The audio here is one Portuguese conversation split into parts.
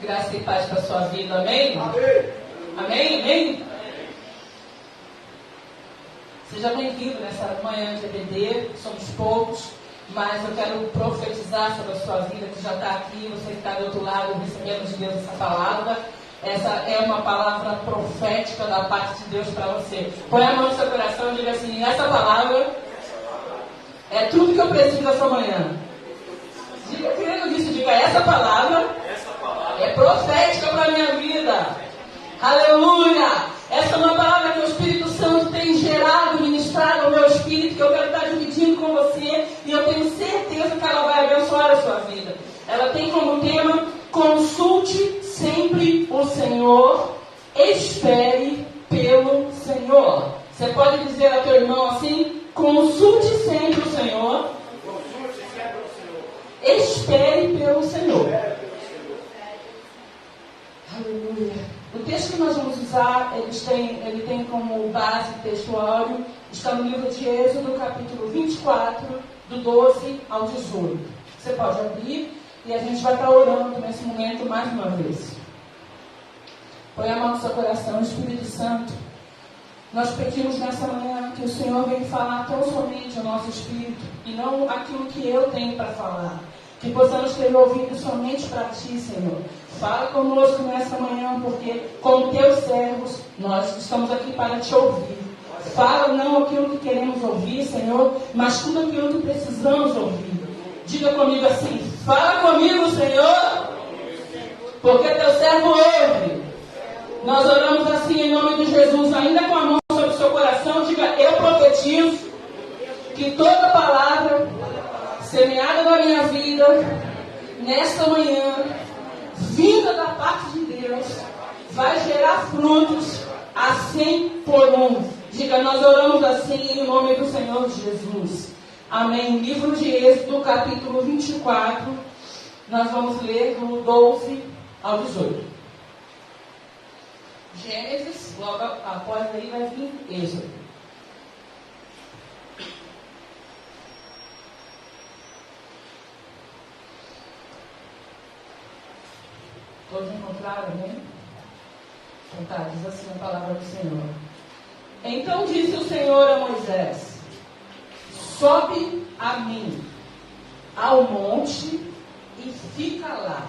Graça e paz para a sua vida, amém? Amém. Amém? Amém? Seja bem-vindo nessa manhã de EBD, somos poucos, mas eu quero profetizar sobre a sua vida que já está aqui, você que está do outro lado recebendo de Deus essa palavra. Essa é uma palavra profética da parte de Deus para você. Põe a mão no seu coração e diga assim: essa palavra é tudo que eu preciso essa manhã. Diga, crendo nisso, diga: essa palavra é profética para a minha vida. Aleluia! Essa é uma palavra que o Espírito Santo tem gerado, ministrado ao meu espírito, que eu quero estar dividindo com você, e eu tenho certeza que ela vai abençoar a sua vida. Ela tem como tema: consulte sempre o Senhor, espere pelo Senhor. Você pode dizer ao teu irmão assim: consulte sempre o Senhor, espere pelo Senhor. Aleluia. O texto que nós vamos usar, ele tem como base textuário, está no livro de Êxodo, capítulo 24, do 12 ao 18. Você pode abrir e a gente vai estar orando nesse momento mais uma vez. Põe a mão no seu coração, Espírito Santo. Nós pedimos nessa manhã que o Senhor venha falar tão somente ao nosso espírito e não aquilo que eu tenho para falar. Que possamos ter ouvido somente para Ti, Senhor. Fala conosco nessa manhã, porque como Teus servos, nós estamos aqui para Te ouvir. Fala não aquilo que queremos ouvir, Senhor, mas tudo aquilo que precisamos ouvir. Diga comigo assim: fala comigo, Senhor, porque Teu servo ouve. Nós oramos assim em nome de Jesus, ainda com a mão sobre o seu coração. Diga: eu profetizo que toda palavra semeada na minha vida, nesta manhã, vinda da parte de Deus, vai gerar frutos a 100 por 1. Diga: nós oramos assim em nome do Senhor Jesus. Amém. Livro de Êxodo, capítulo 24, nós vamos ler do 12 ao 18. Gênesis, logo após aí vai vir Êxodo. Todos encontraram, né? Então tá, diz assim a palavra do Senhor. Então disse o Senhor a Moisés: sobe a mim ao monte e fica lá.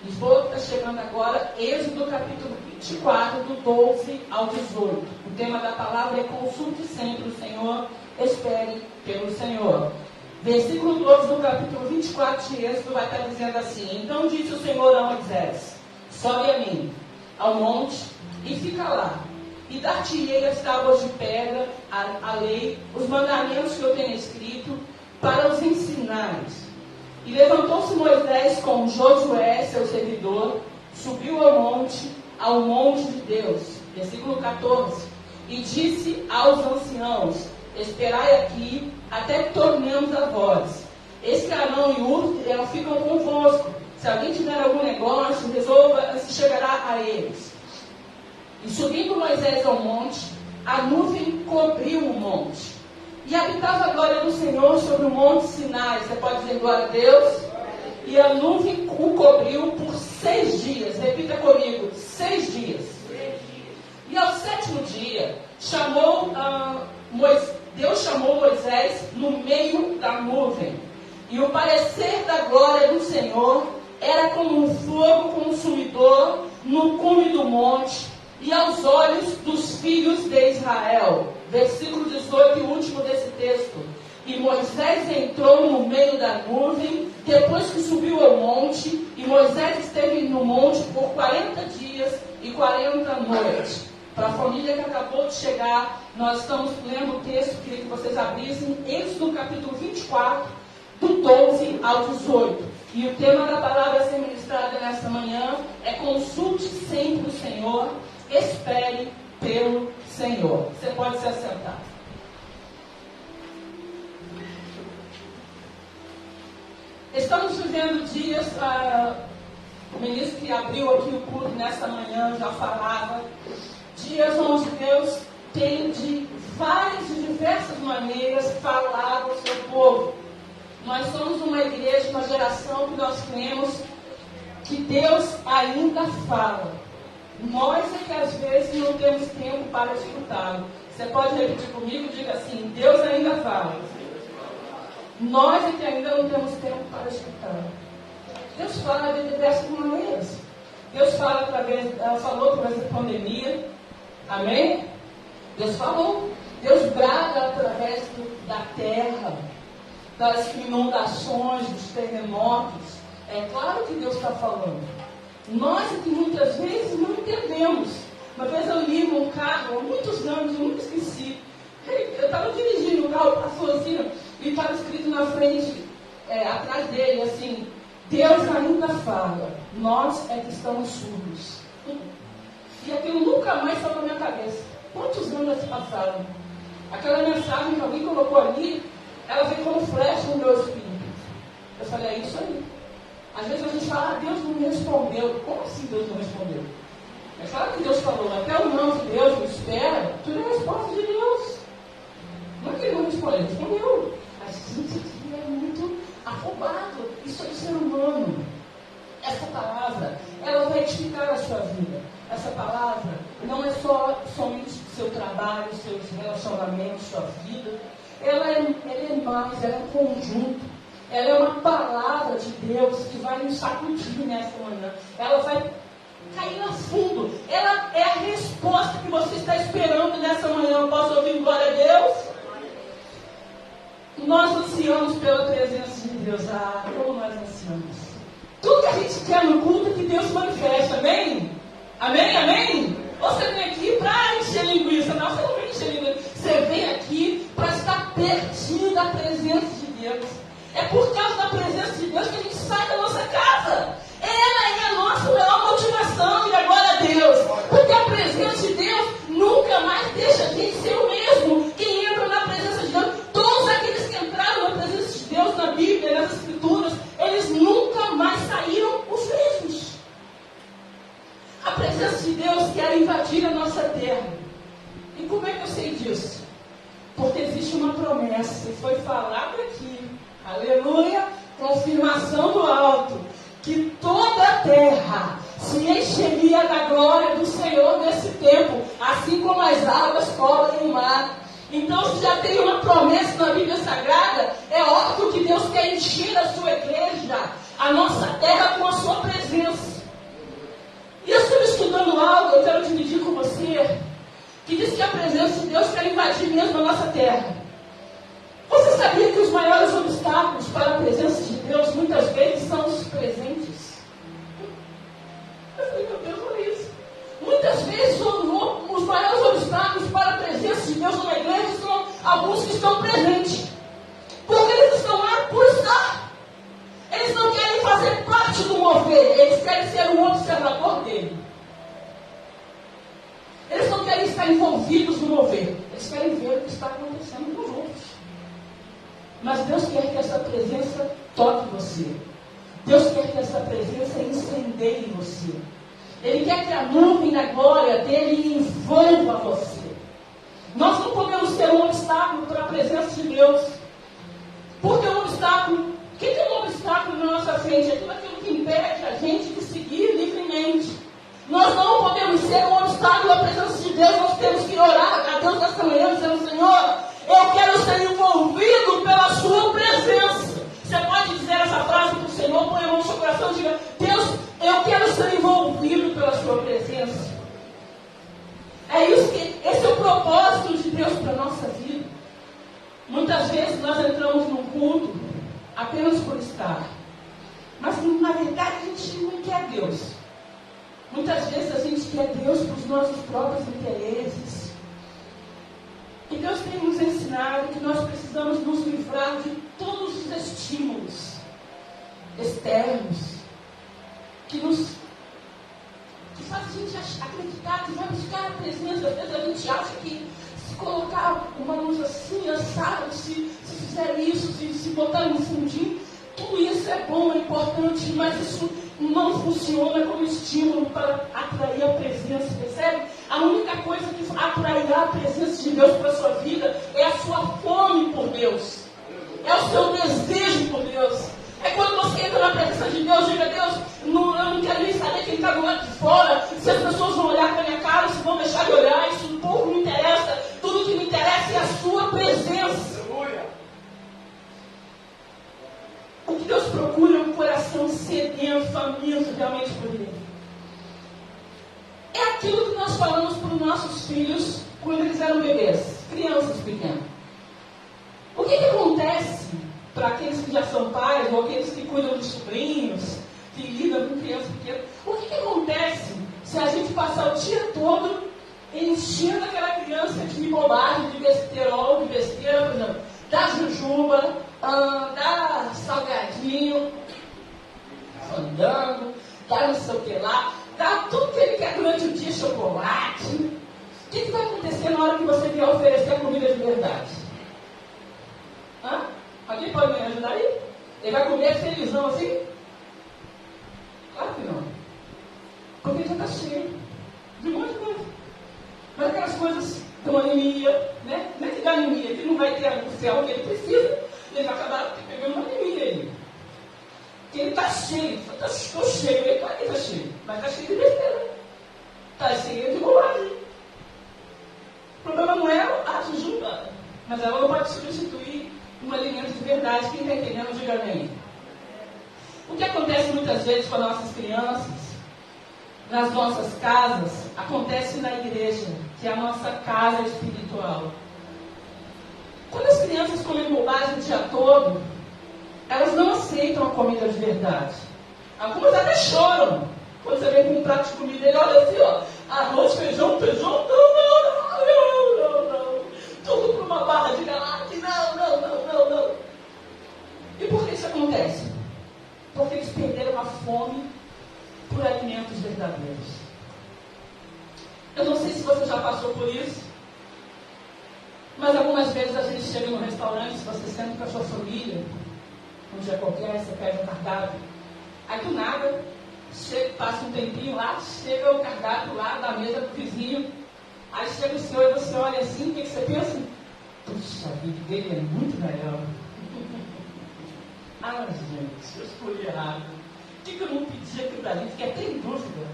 Lisboa está chegando agora, Êxodo capítulo 24, do 12 ao 18. O tema da palavra é: consulte sempre o Senhor, espere pelo Senhor. Versículo 12 do capítulo 24 de Êxodo vai estar dizendo assim: então disse o Senhor a Moisés: sobe a mim ao monte e fica lá, e dar-te-ei as tábuas de pedra, a lei, os mandamentos que eu tenho escrito, para os ensinares. E levantou-se Moisés com Josué, seu servidor, subiu ao monte de Deus. Versículo 14. E disse aos anciãos: esperai aqui, até que tornemos a voz. Eis que Arão e Hur ficam convosco. Se alguém tiver algum negócio, resolva, se chegará a eles. E subindo Moisés ao monte, a nuvem cobriu o monte. E habitava a glória do Senhor sobre o monte Sinai. Você pode dizer glória a Deus? E a nuvem o cobriu por 6 dias. Repita comigo: 6 dias. E ao 7º dia, Deus chamou Moisés no meio da nuvem. E o parecer da glória do Senhor era como um fogo consumidor no cume do monte e aos olhos dos filhos de Israel. Versículo 18 e último desse texto. E Moisés entrou no meio da nuvem, depois que subiu ao monte, e Moisés esteve no monte por 40 dias e 40 noites. Para a família que acabou de chegar, nós estamos lendo o texto, queria que vocês abrissem, Êxodo capítulo 24, do 12 ao 18. E o tema da palavra a ser ministrada nesta manhã é: consulte sempre o Senhor, espere pelo Senhor. Você pode se assentar. Estamos vivendo dias, o ministro que abriu aqui o culto nesta manhã já falava, dias onde Deus tem de diversas maneiras falado ao seu povo. Nós somos uma igreja, uma geração que nós cremos que Deus ainda fala. Nós é que às vezes não temos tempo para escutá-lo. Você pode repetir comigo? Diga assim: Deus ainda fala. Nós é que ainda não temos tempo para escutá-lo. Deus fala de diversas maneiras. Deus fala falou através da pandemia. Amém? Deus falou. Deus brada através da terra, das inundações, dos terremotos. É claro que Deus está falando. Nós é que muitas vezes não entendemos. Uma vez eu li num carro, há muitos anos, eu nunca esqueci. Eu estava dirigindo o carro, passou assim, e estava escrito na frente, atrás dele, assim: Deus ainda fala, nós é que estamos surdos. E aquilo nunca mais saiu da minha cabeça. Quantos anos se passaram? Aquela mensagem que alguém colocou ali, ela veio como flecha no meu espírito. Eu falei: é isso aí. Às vezes a gente fala: Deus não me respondeu. Como assim Deus não respondeu? É claro que Deus falou, até o não de Deus me espera, tudo é resposta de Deus. Não é que ele não respondeu, ele respondeu. Mas a gente aqui é muito afobado. Isso é do ser humano. Essa palavra, ela vai edificar a sua vida. Essa palavra não é somente seu trabalho, seus relacionamentos, sua vida. Ela é mais, ela é um conjunto. Ela é uma palavra de Deus que vai nos sacudir nessa manhã. Ela vai cair a fundo. Ela é a resposta que você está esperando nessa manhã. Posso ouvir glória a Deus? Nós ansiamos pela presença de Deus. Ah, como nós ansiamos. Tudo que a gente quer no culto é que Deus manifesta. Amém? Amém? Amém? Você vem aqui para encher linguiça. Não, você não vem encher linguiça. Você vem aqui para estar pertinho da presença de Deus. É por causa da presença de Deus que a gente sai da nossa casa. Ela é a nossa maior motivação, e agora a Deus. Porque a presença de Deus nunca mais deixa a gente ser o mesmo. Quem entra na presença de Deus, todos aqueles que entraram na presença de Deus na Bíblia, nas Escrituras, eles nunca mais saíram os mesmos. A presença de Deus quer invadir a nossa terra. E como é que eu sei disso? Porque existe uma promessa, e foi falada aqui. Aleluia, confirmação do alto, que toda a terra se encheria da glória do Senhor nesse tempo, assim como as águas cobrem o mar. Então, se já tem uma promessa na Bíblia Sagrada, é óbvio que Deus quer encher a sua igreja, a nossa terra, com a sua presença. E eu estou estudando algo, eu quero dividir com você, que diz que a presença de Deus quer invadir mesmo a nossa terra. Você sabia que os maiores obstáculos para a presença de Deus muitas vezes são os presentes? Eu falei: meu Deus, olha isso. Muitas vezes os maiores obstáculos para a presença de Deus numa igreja são alguns que estão presentes. Porque eles estão lá por estar. Eles não querem fazer parte do mover, eles querem ser um observador dele. Eles não querem estar envolvidos no mover, eles querem ver o que está acontecendo com os outros. Mas Deus quer que essa presença toque você. Deus quer que essa presença incendeie você. Ele quer que a nuvem da glória dele envolva você. Nós não podemos ser um obstáculo para a presença de Deus. Porque um obstáculo, o que é um obstáculo na nossa frente? É tudo aquilo que impede a gente de seguir livremente. Nós não podemos ser um obstáculo à presença de Deus. Nós temos que orar a Deus nesta manhã, dizendo: Senhor, eu quero ser envolvido pela sua presença. Você pode dizer essa frase para o Senhor, põe a mão no seu coração e diga: Deus, eu quero ser envolvido pela sua presença. Esse é o propósito de Deus para a nossa vida. Muitas vezes nós entramos num culto apenas por estar. Mas na verdade a gente não quer Deus. Muitas vezes a gente quer Deus para os nossos próprios interesses. E Deus tem nos ensinado que nós precisamos nos livrar de todos os estímulos externos que faz a gente acreditar que vai buscar a presença. Às vezes a gente acha que se colocar uma luz assim, assado, se fizer isso, se botar no fundinho, tudo isso é bom, é importante, mas isso não funciona como estímulo para atrair a presença, percebe? A única coisa que atrairá a presença de Deus para a sua vida é a sua fome por Deus, é o seu desejo por Deus. É quando você entra na presença de Deus, diga: Deus, eu não quero nem saber quem está do lado de fora, se as pessoas vão olhar para a minha cara, se vão deixar de olhar, isso pouco me interessa. Tudo que me interessa é a sua presença. O que Deus procura é um coração sedento, faminto realmente por Ele. É aquilo que nós falamos para os nossos filhos quando eles eram bebês, crianças pequenas. O que acontece para aqueles que já são pais, ou aqueles que cuidam de sobrinhos, que lidam com crianças pequenas? O que acontece se a gente passar o dia todo enchendo aquela criança de bobagem, de besterol, de besteira, por exemplo, da jujuba, da salgadinho, fandango, da não sei o que lá, dá tudo que ele quer durante o dia, chocolate. O que vai acontecer na hora que você vier oferecer a comida de verdade? Alguém pode me ajudar aí? Ele vai comer felizão assim? Claro que não. Porque ele já está cheio de um monte de coisa. Mas aquelas coisas dão anemia, né? Não é que dá anemia, que ele não vai ter o ferro que ele precisa, ele vai acabar pegando uma anemia aí. Porque ele está cheio, estou cheio, ele está cheio, mas está cheio de besteira. Está cheio de bobagem. O problema não é a jujuba, mas ela não pode substituir um alimento de verdade. Quem está entendendo, diga amém. O que acontece muitas vezes com as nossas crianças, nas nossas casas, acontece na igreja, que é a nossa casa espiritual. Quando as crianças comem bobagem o dia todo, elas não aceitam a comida de verdade. Algumas até choram. Quando você vem com um prato de comida, ele olha assim, ó, arroz, feijão, não. Tudo por uma barra de galate, não. E por que isso acontece? Porque eles perderam a fome por alimentos verdadeiros. Eu não sei se você já passou por isso, mas algumas vezes a gente chega no restaurante, se você senta com a sua família, um dia qualquer, você pede um cardápio, aí do nada, passa um tempinho lá, chega o cardápio lá da mesa do vizinho, aí chega o senhor e você olha assim, o que você pensa? Puxa, a vida dele é muito melhor. Gente, eu escolhi errado. Por que eu não pedi aquilo dali? Fiquei até em dúvida.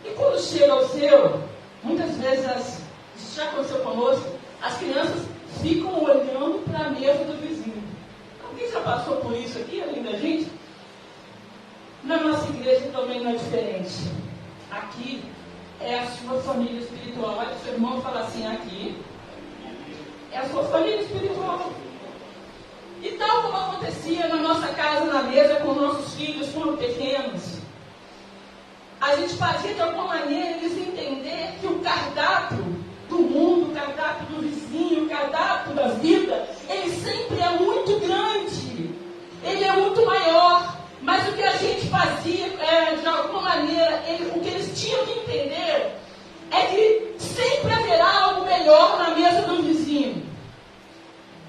E quando chega ao seu, muitas vezes, isso já aconteceu conosco, as crianças ficam olhando para a mesa do vizinho. Alguém já passou por isso aqui, além da gente? Na nossa igreja também não é diferente. Aqui é a sua família espiritual. Olha o seu irmão fala assim, aqui é a sua família espiritual. E tal como acontecia na nossa casa, na mesa, com nossos filhos, quando pequenos, a gente fazia de alguma maneira eles entender que o cardápio do mundo, o cardápio do vizinho, o cardápio da vida, ele sempre é muito grande, ele é muito maior. Mas o que a gente fazia, de alguma maneira, o que eles tinham que entender é que sempre haverá algo melhor na mesa do vizinho.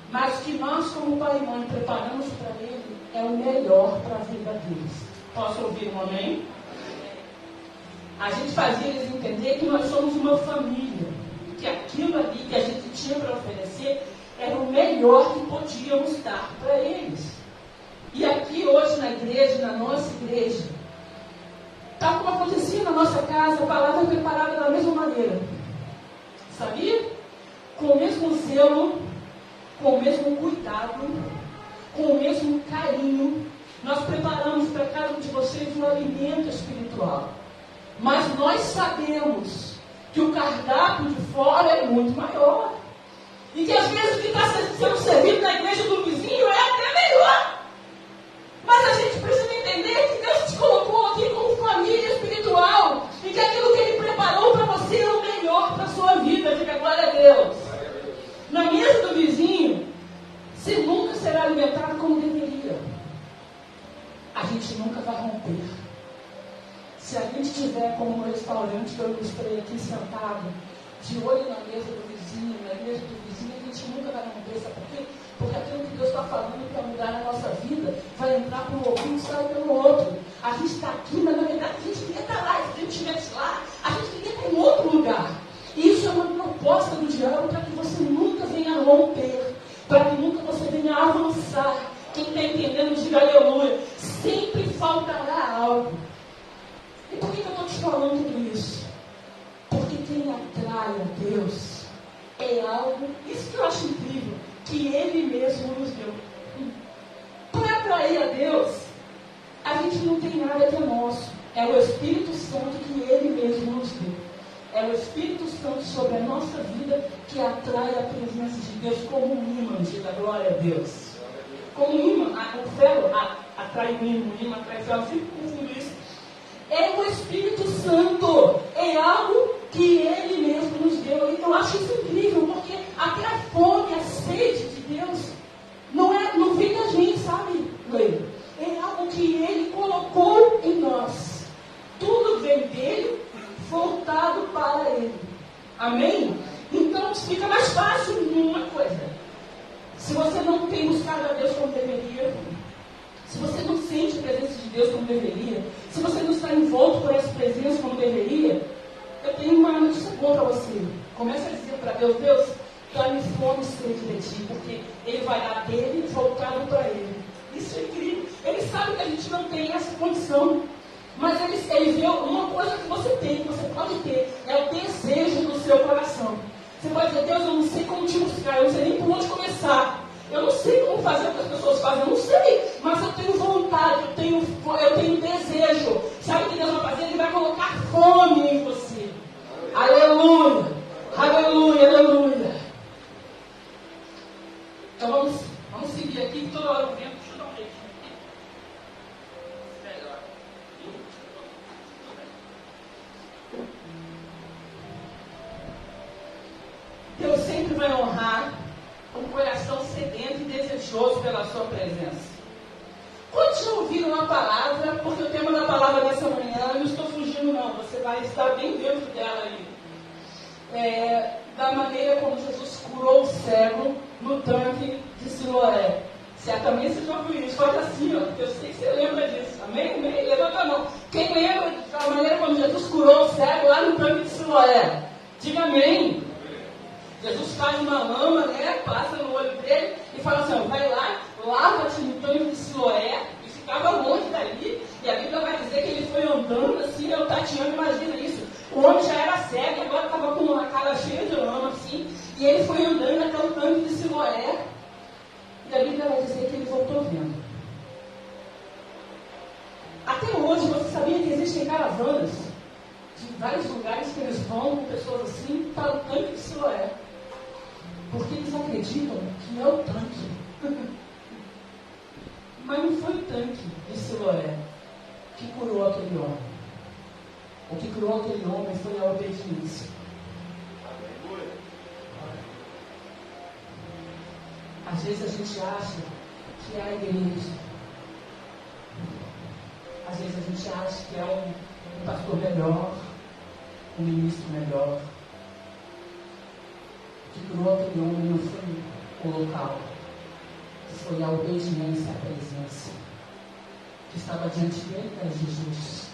Mas o que nós, como pai e mãe, preparamos para ele é o melhor para a vida deles. Posso ouvir um amém? A gente fazia eles entender que nós somos uma família, que aquilo ali que a gente tinha para oferecer era o melhor que podíamos dar para eles. E aqui hoje na igreja, na nossa igreja, tal como acontecia na nossa casa, a palavra é preparada da mesma maneira. Sabia? Com o mesmo zelo, com o mesmo cuidado, com o mesmo carinho, nós preparamos para cada um de vocês um alimento espiritual. Mas nós sabemos que o cardápio de fora é muito maior. E que às vezes o que está sendo servido na igreja do vizinho é até melhor. Mas a gente precisa entender que Deus te colocou aqui como família espiritual. E que aquilo que Ele preparou para você é o melhor para a sua vida. Diga glória a Deus. Na mesa do vizinho, você nunca será alimentado como deveria. A gente nunca vai romper. Se a gente tiver como no restaurante que eu ilustrei aqui sentado, de olho na mesa do vizinho, a gente nunca vai romper. Sabe por quê? Porque aquilo que Deus está falando para mudar na nossa vida vai entrar por um ouvido e sai pelo outro. A gente está aqui, mas na verdade a gente queria estar lá. Se a gente estivesse lá, a gente queria estar em outro lugar. E isso é uma proposta do diabo para que você nunca venha romper, para que nunca você venha avançar. Quem está entendendo, diga aleluia. Sempre faltará algo. E por que eu estou te falando tudo isso? Porque quem atrai a Deus é algo, isso que eu acho incrível, que Ele mesmo nos deu. Para atrair a Deus, a gente não tem nada que é nosso. É o Espírito Santo que Ele mesmo nos deu. É o Espírito Santo sobre a nossa vida que atrai a presença de Deus como um imã, diga glória a Deus. Como um imã, o ferro atrai o imã atrai o ferro, eu sempre confundo isso. É o Espírito Santo, é algo que Ele mesmo nos deu. E eu acho isso incrível, porque até a fome, a sede de Deus, não vem da gente, sabe, Leila? É algo que Ele colocou em nós. Tudo vem dele, voltado para Ele. Amém? Então fica mais fácil uma coisa. Se você não tem buscado a Deus como deveria, se você não sente a presença de Deus como deveria, se você não está envolto por essa presença como deveria, eu tenho uma notícia boa para você. Comece a dizer para Deus, Deus, dá-me fome e sede de ti, porque Ele vai dar dele voltado para Ele. Isso é incrível. Ele sabe que a gente não tem essa condição, mas ele vê uma coisa que você tem, que você pode ter, é o desejo do seu coração. Você pode dizer, Deus, eu não sei como te buscar, eu não sei nem por onde começar. Eu não sei como fazer o que as pessoas fazem, eu não sei, mas eu tenho vontade, eu tenho desejo. Sabe o que Deus vai fazer? Ele vai colocar fome em você. Aleluia, aleluia, aleluia. Então vamos seguir aqui, toda hora o vento, deixa eu dar um jeitinho aqui. Melhor. Deus sempre vai honrar um coração sedento e desejoso pela sua presença. Quantos já ouviram a palavra? Porque o tema da palavra dessa manhã, eu não estou fugindo não, você vai estar bem dentro dela aí. Da maneira como Jesus curou o cego no tanque de Siloé. Certamente você já ouviu isso, faz assim, ó, eu sei que você lembra disso. Amém? Amém? Levanta a mão. Quem lembra da maneira como Jesus curou o cego lá no tanque de Siloé? Diga amém. Jesus faz uma lama, né? Passa no olho dele e fala assim, ó, vai lá, lava-te no tanque de Siloé, e ficava longe dali, e a Bíblia vai dizer que ele foi andando assim, eu tateando, imagina isso. O homem já era cego, agora estava com uma cara cheia de lama, assim, e ele foi andando naquele tanque de Siloé, e a Bíblia vai dizer que ele voltou vendo. Até hoje, você sabia que existem caravanas de vários lugares que eles vão com pessoas assim para o tanque de Siloé? Porque eles acreditam que é o tanque. Mas não foi o tanque de Siloé que curou aquele homem. O que curou aquele homem foi a obediência. Às vezes a gente acha que é a igreja. Às vezes a gente acha que é um pastor melhor, um ministro melhor. O que curou aquele homem não foi o local, foi a obediência à presença que estava diante dele, era Jesus.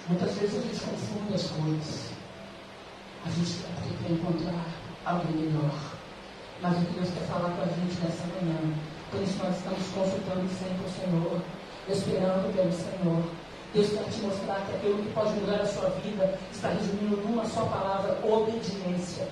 Muitas vezes a gente confunde as coisas. A gente quer encontrar alguém melhor. Mas o que Deus quer falar com a gente nessa manhã, por isso nós estamos consultando sempre o Senhor, esperando pelo Senhor. Deus quer te mostrar que aquilo que pode mudar a sua vida está resumindo numa só palavra: obediência.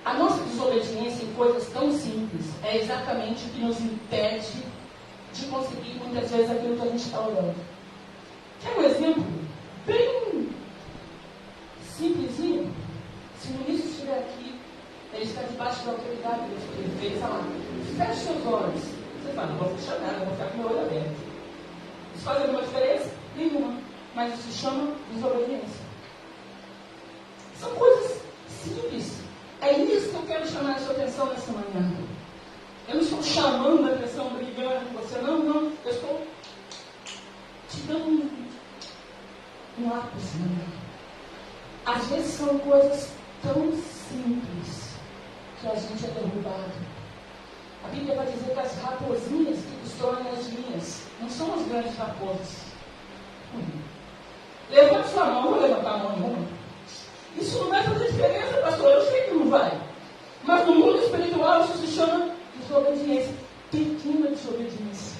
A nossa desobediência em coisas tão simples é exatamente o que nos impede de conseguir muitas vezes aquilo que a gente está orando. Quer um exemplo bem simplesinho? Se o ministro estiver aqui, ele está debaixo da autoridade dele, ele fala, feche seus olhos. Você fala, não vou fechar nada, eu vou ficar com o meu olho aberto. Isso faz alguma diferença? Nenhuma. Mas isso se chama desobediência. São coisas simples. É isso que eu quero chamar a sua atenção nessa manhã. Eu não estou chamando a atenção, brigando com você, não. Eu estou te dando um lápis, né? Às vezes são coisas tão simples que a gente é derrubado. A Bíblia vai dizer que as raposinhas que destroem as linhas não são as grandes raposas. sua mão, não vou levantar a mão nenhuma. Isso não vai fazer diferença, pastor, eu sei que não vai. Mas no mundo espiritual isso se chama desobediência. Pequena desobediência.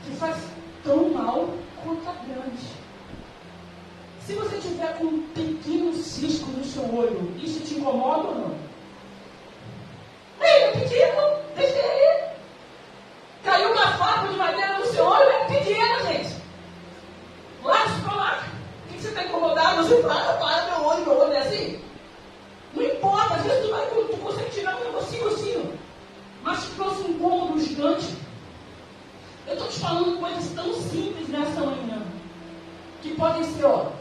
Que faz tão mal quanto a grande. Se você tiver com um pequeno cisco no seu olho, isso te incomoda ou não? É pequeno, deixa ele. Caiu uma farpa de madeira no seu olho, é pequena, gente. Lasca pra lá. O que você está incomodado? Você para meu olho é assim. Não importa, às vezes tu consegue tirar um negocinho assim, mas te trouxe um incômodo gigante. Eu estou te falando coisas tão simples nessa manhã, que podem ser, o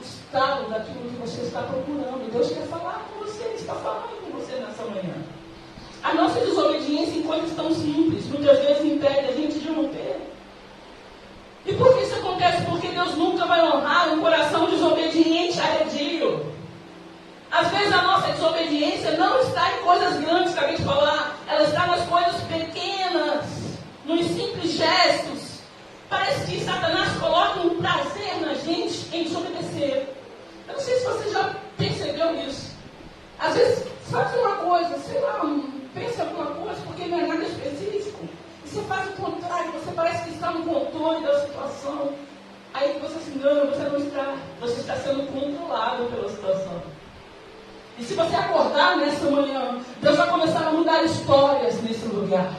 estado daquilo que você está procurando. Deus quer falar com você, Ele está falando com você nessa manhã. A nossa desobediência em coisas tão simples, muitas vezes impede a gente de romper. E por que isso acontece? Porque Deus nunca vai honrar um coração desobediente, arredio. Às vezes a nossa desobediência não está em coisas grandes, acabei de falar, ela está nas coisas pequenas, nos simples gestos. Parece que Satanás coloca um prazer na gente em desobedecer. Eu não sei se você já percebeu isso. Às vezes faz uma coisa, sei lá, pensa alguma coisa, porque não é nada específico. E você faz o contrário, você parece que está no controle da situação. Aí você se engana, você não está, você está sendo controlado pela situação. E se você acordar nessa manhã, Deus vai começar a mudar histórias nesse lugar.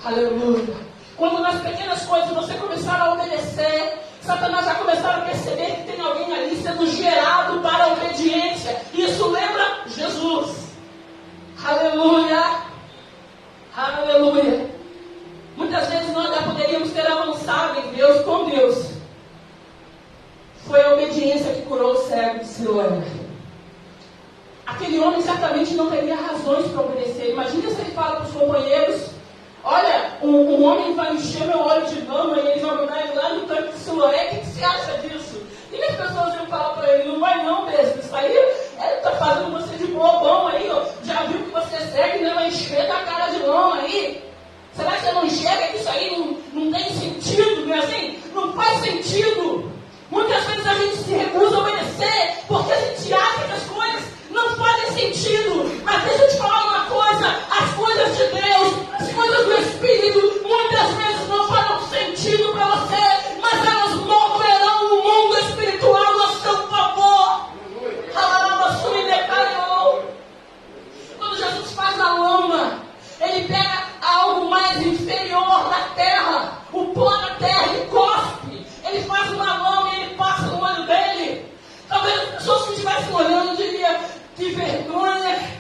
Aleluia. Quando nas pequenas coisas você começar a obedecer, Satanás vai começar a perceber que tem alguém ali sendo gerado para a obediência. Isso lembra Jesus. Aleluia. Aleluia. Muitas vezes nós já poderíamos ter avançado em Deus, com Deus. Foi a obediência que curou o cego de Siloé. Aquele homem certamente não teria razões para obedecer. Imagina se ele fala para os companheiros: olha, um homem vai encher meu olho de lama e eles vão mandar ele lá no tanque de Siloé. O que você acha disso? E as pessoas iam falar para ele: não vai não, mesmo. Isso aí, ele está fazendo você de bobão aí, ó. Já viu que você segue, né? Vai encher da cara de lama aí. Será que você não enxerga que isso aí não tem sentido, não é assim? Não faz sentido. Muitas vezes a gente se recusa a obedecer porque a gente acha que as coisas não fazem sentido. Mas deixa eu te falar uma coisa: as coisas de Deus, as coisas do Espírito, muitas vezes não farão sentido para você, mas elas moverão o mundo espiritual a seu favor. Quando Jesus faz a lama, Ele pega algo mais inferior da terra, o pó da terra, e cospe. Ele faz uma lama e ele passa no olho dele. Talvez as pessoas que estivessem olhando diriam: que vergonha.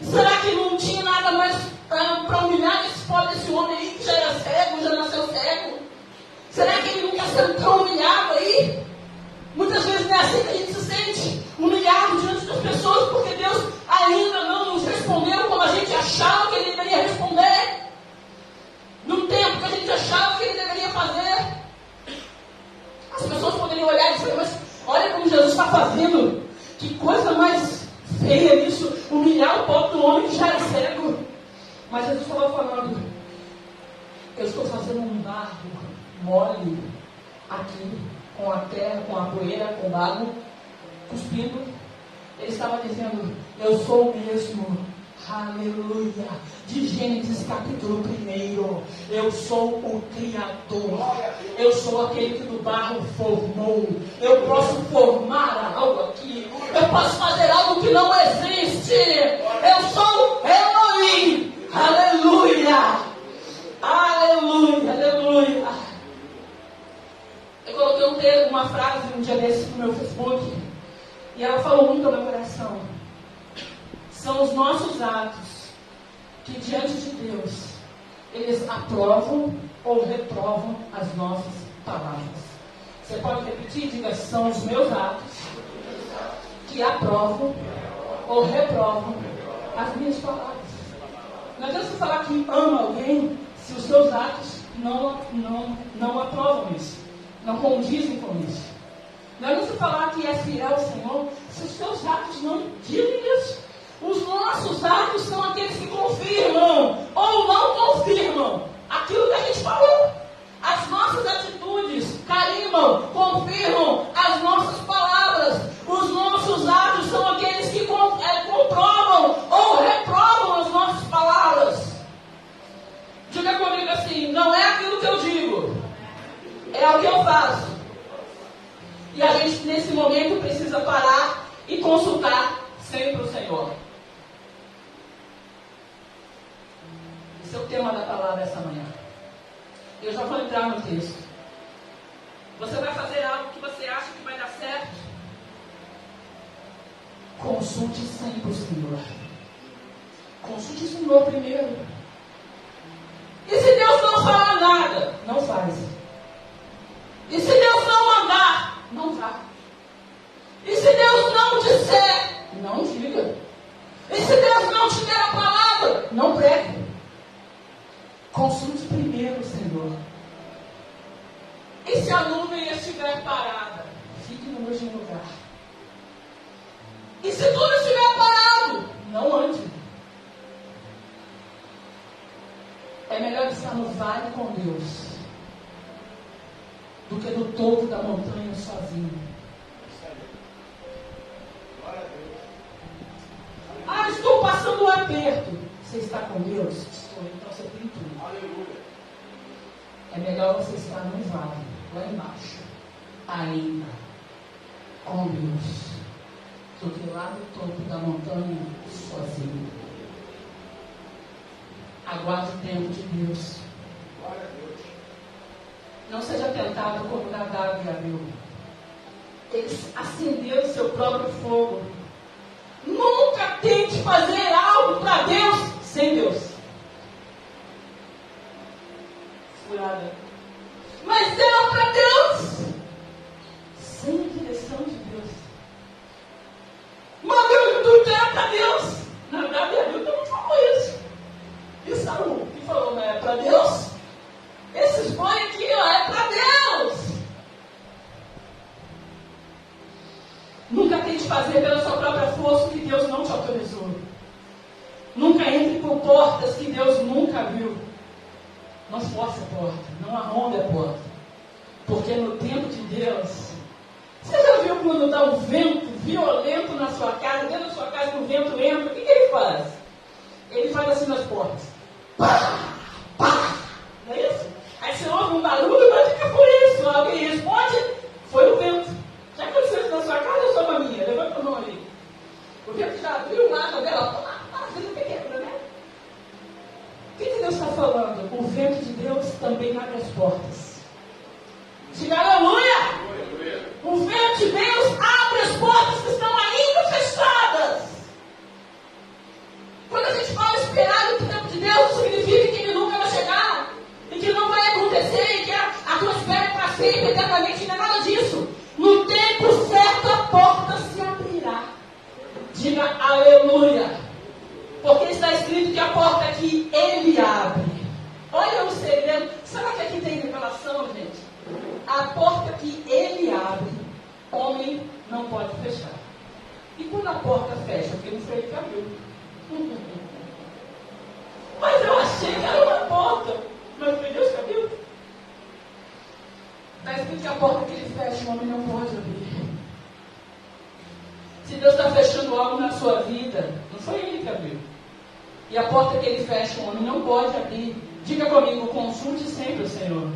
Será que não tinha nada mais para humilhar esse homem aí que já era cego, já nasceu cego? Será que ele nunca sendo tão humilhado aí? Muitas vezes não é assim que a gente se sente, humilhado diante das pessoas, porque Deus ainda não nos respondeu como a gente achava que Ele deveria responder, no tempo que a gente achava que Ele deveria fazer. As pessoas poderiam olhar e dizer: mas olha como Jesus está fazendo, que coisa mais feia isso, humilhar o pobre do homem que já é cego. Mas Jesus estava falando: eu estou fazendo um barro mole aqui, com a terra, com a poeira, com o água, cuspindo. Ele estava dizendo: eu sou o mesmo. Aleluia. De Gênesis capítulo 1. Eu sou o Criador. Eu sou aquele que do barro formou. Eu posso formar algo aqui. Eu posso fazer algo que não existe. Eu sou Elohim. Aleluia. Aleluia. Aleluia. Eu coloquei uma frase um dia desse no meu Facebook, e ela falou muito ao meu coração. São os nossos atos que diante de Deus eles aprovam ou reprovam as nossas palavras. Você pode repetir? Diga: são os meus atos que aprovam ou reprovam as minhas palavras. Não adianta você falar que ama alguém se os seus atos não aprovam isso, não condizem com isso. Não adianta você falar que é fiel ao Senhor se os seus atos não dizem isso. Os nossos atos são aqueles que confirmam ou não confirmam aquilo que a gente falou. As nossas atitudes carimbam, confirmam a é o que eu faço. E a gente, nesse momento, precisa parar e consultar sempre o Senhor. Esse é o tema da palavra essa manhã. Eu já vou entrar no texto. Você vai fazer algo que você acha que vai dar certo? Consulte sempre o Senhor. Consulte o Senhor primeiro. E se Deus não falar nada, não faz. E se Deus não mandar, não vá. E se Deus não disser, não diga. E se Deus não te der a palavra, não pregue. Consulte primeiro o Senhor. E se a nuvem estiver parada, fique no mesmo lugar. E se tudo estiver parado, não ande. É melhor estar no vale com Deus do que no topo da montanha sozinho. Ah, estou passando um aperto. Você está com Deus? Estou, então você tem tudo. Aleluia. É melhor você estar no vale, lá embaixo, ainda, com Deus, do que lá no topo da montanha, sozinho. Aguarde o tempo de Deus. Glória a Deus. Não seja tentado como Nadab e Abiú. Eles acenderam o seu próprio fogo. Nunca tente fazer algo para Deus sem Deus. Furada. Mas era para Deus, sem a direção de Deus. Mandou tudo era para Deus. Nadab e Abiú também falou isso. E Saul, que falou, não é para Deus? Esses põem aqui, ó, é para Deus. Nunca tente fazer pela sua própria força o que Deus não te autorizou. Nunca entre por portas que Deus nunca viu. Não force a porta, não arrombe a porta. Porque no tempo de Deus, você já viu quando dá um vento violento na sua casa, dentro da sua casa que o vento entra, o que ele faz? Ele faz assim nas portas. Pá, pá. Não é isso? Aí você ouve um barulho, mas o que foi isso? Alguém responde, foi o vento. Já aconteceu isso na sua casa ou só na minha? Levanta a mão ali. O vento já abriu uma janela, fazendo pequena, né? O que Deus está falando? O vento de Deus também abre as portas. Diga aleluia! O vento de Deus abre as portas que estão ainda fechadas. Quando a gente fala esperar o tempo de Deus, significa que ele nunca vai chegar, e que não vai acontecer, e que a tua espera é para sempre, eternamente, não é nada disso. No tempo certo a porta se abrirá. Diga aleluia. Porque está escrito que a porta que ele abre. Olha o segredo. Sabe o que aqui tem revelação, gente? A porta que ele abre, homem não pode fechar. E quando a porta fecha, porque não foi ele que abriu. Mas eu achei que era uma porta. Mas foi Deus que abriu. Está escrito que a porta que ele fecha, o homem não pode abrir. Se Deus está fechando algo na sua vida, não foi ele que abriu. E a porta que ele fecha, o homem não pode abrir. Diga comigo, consulte sempre o Senhor.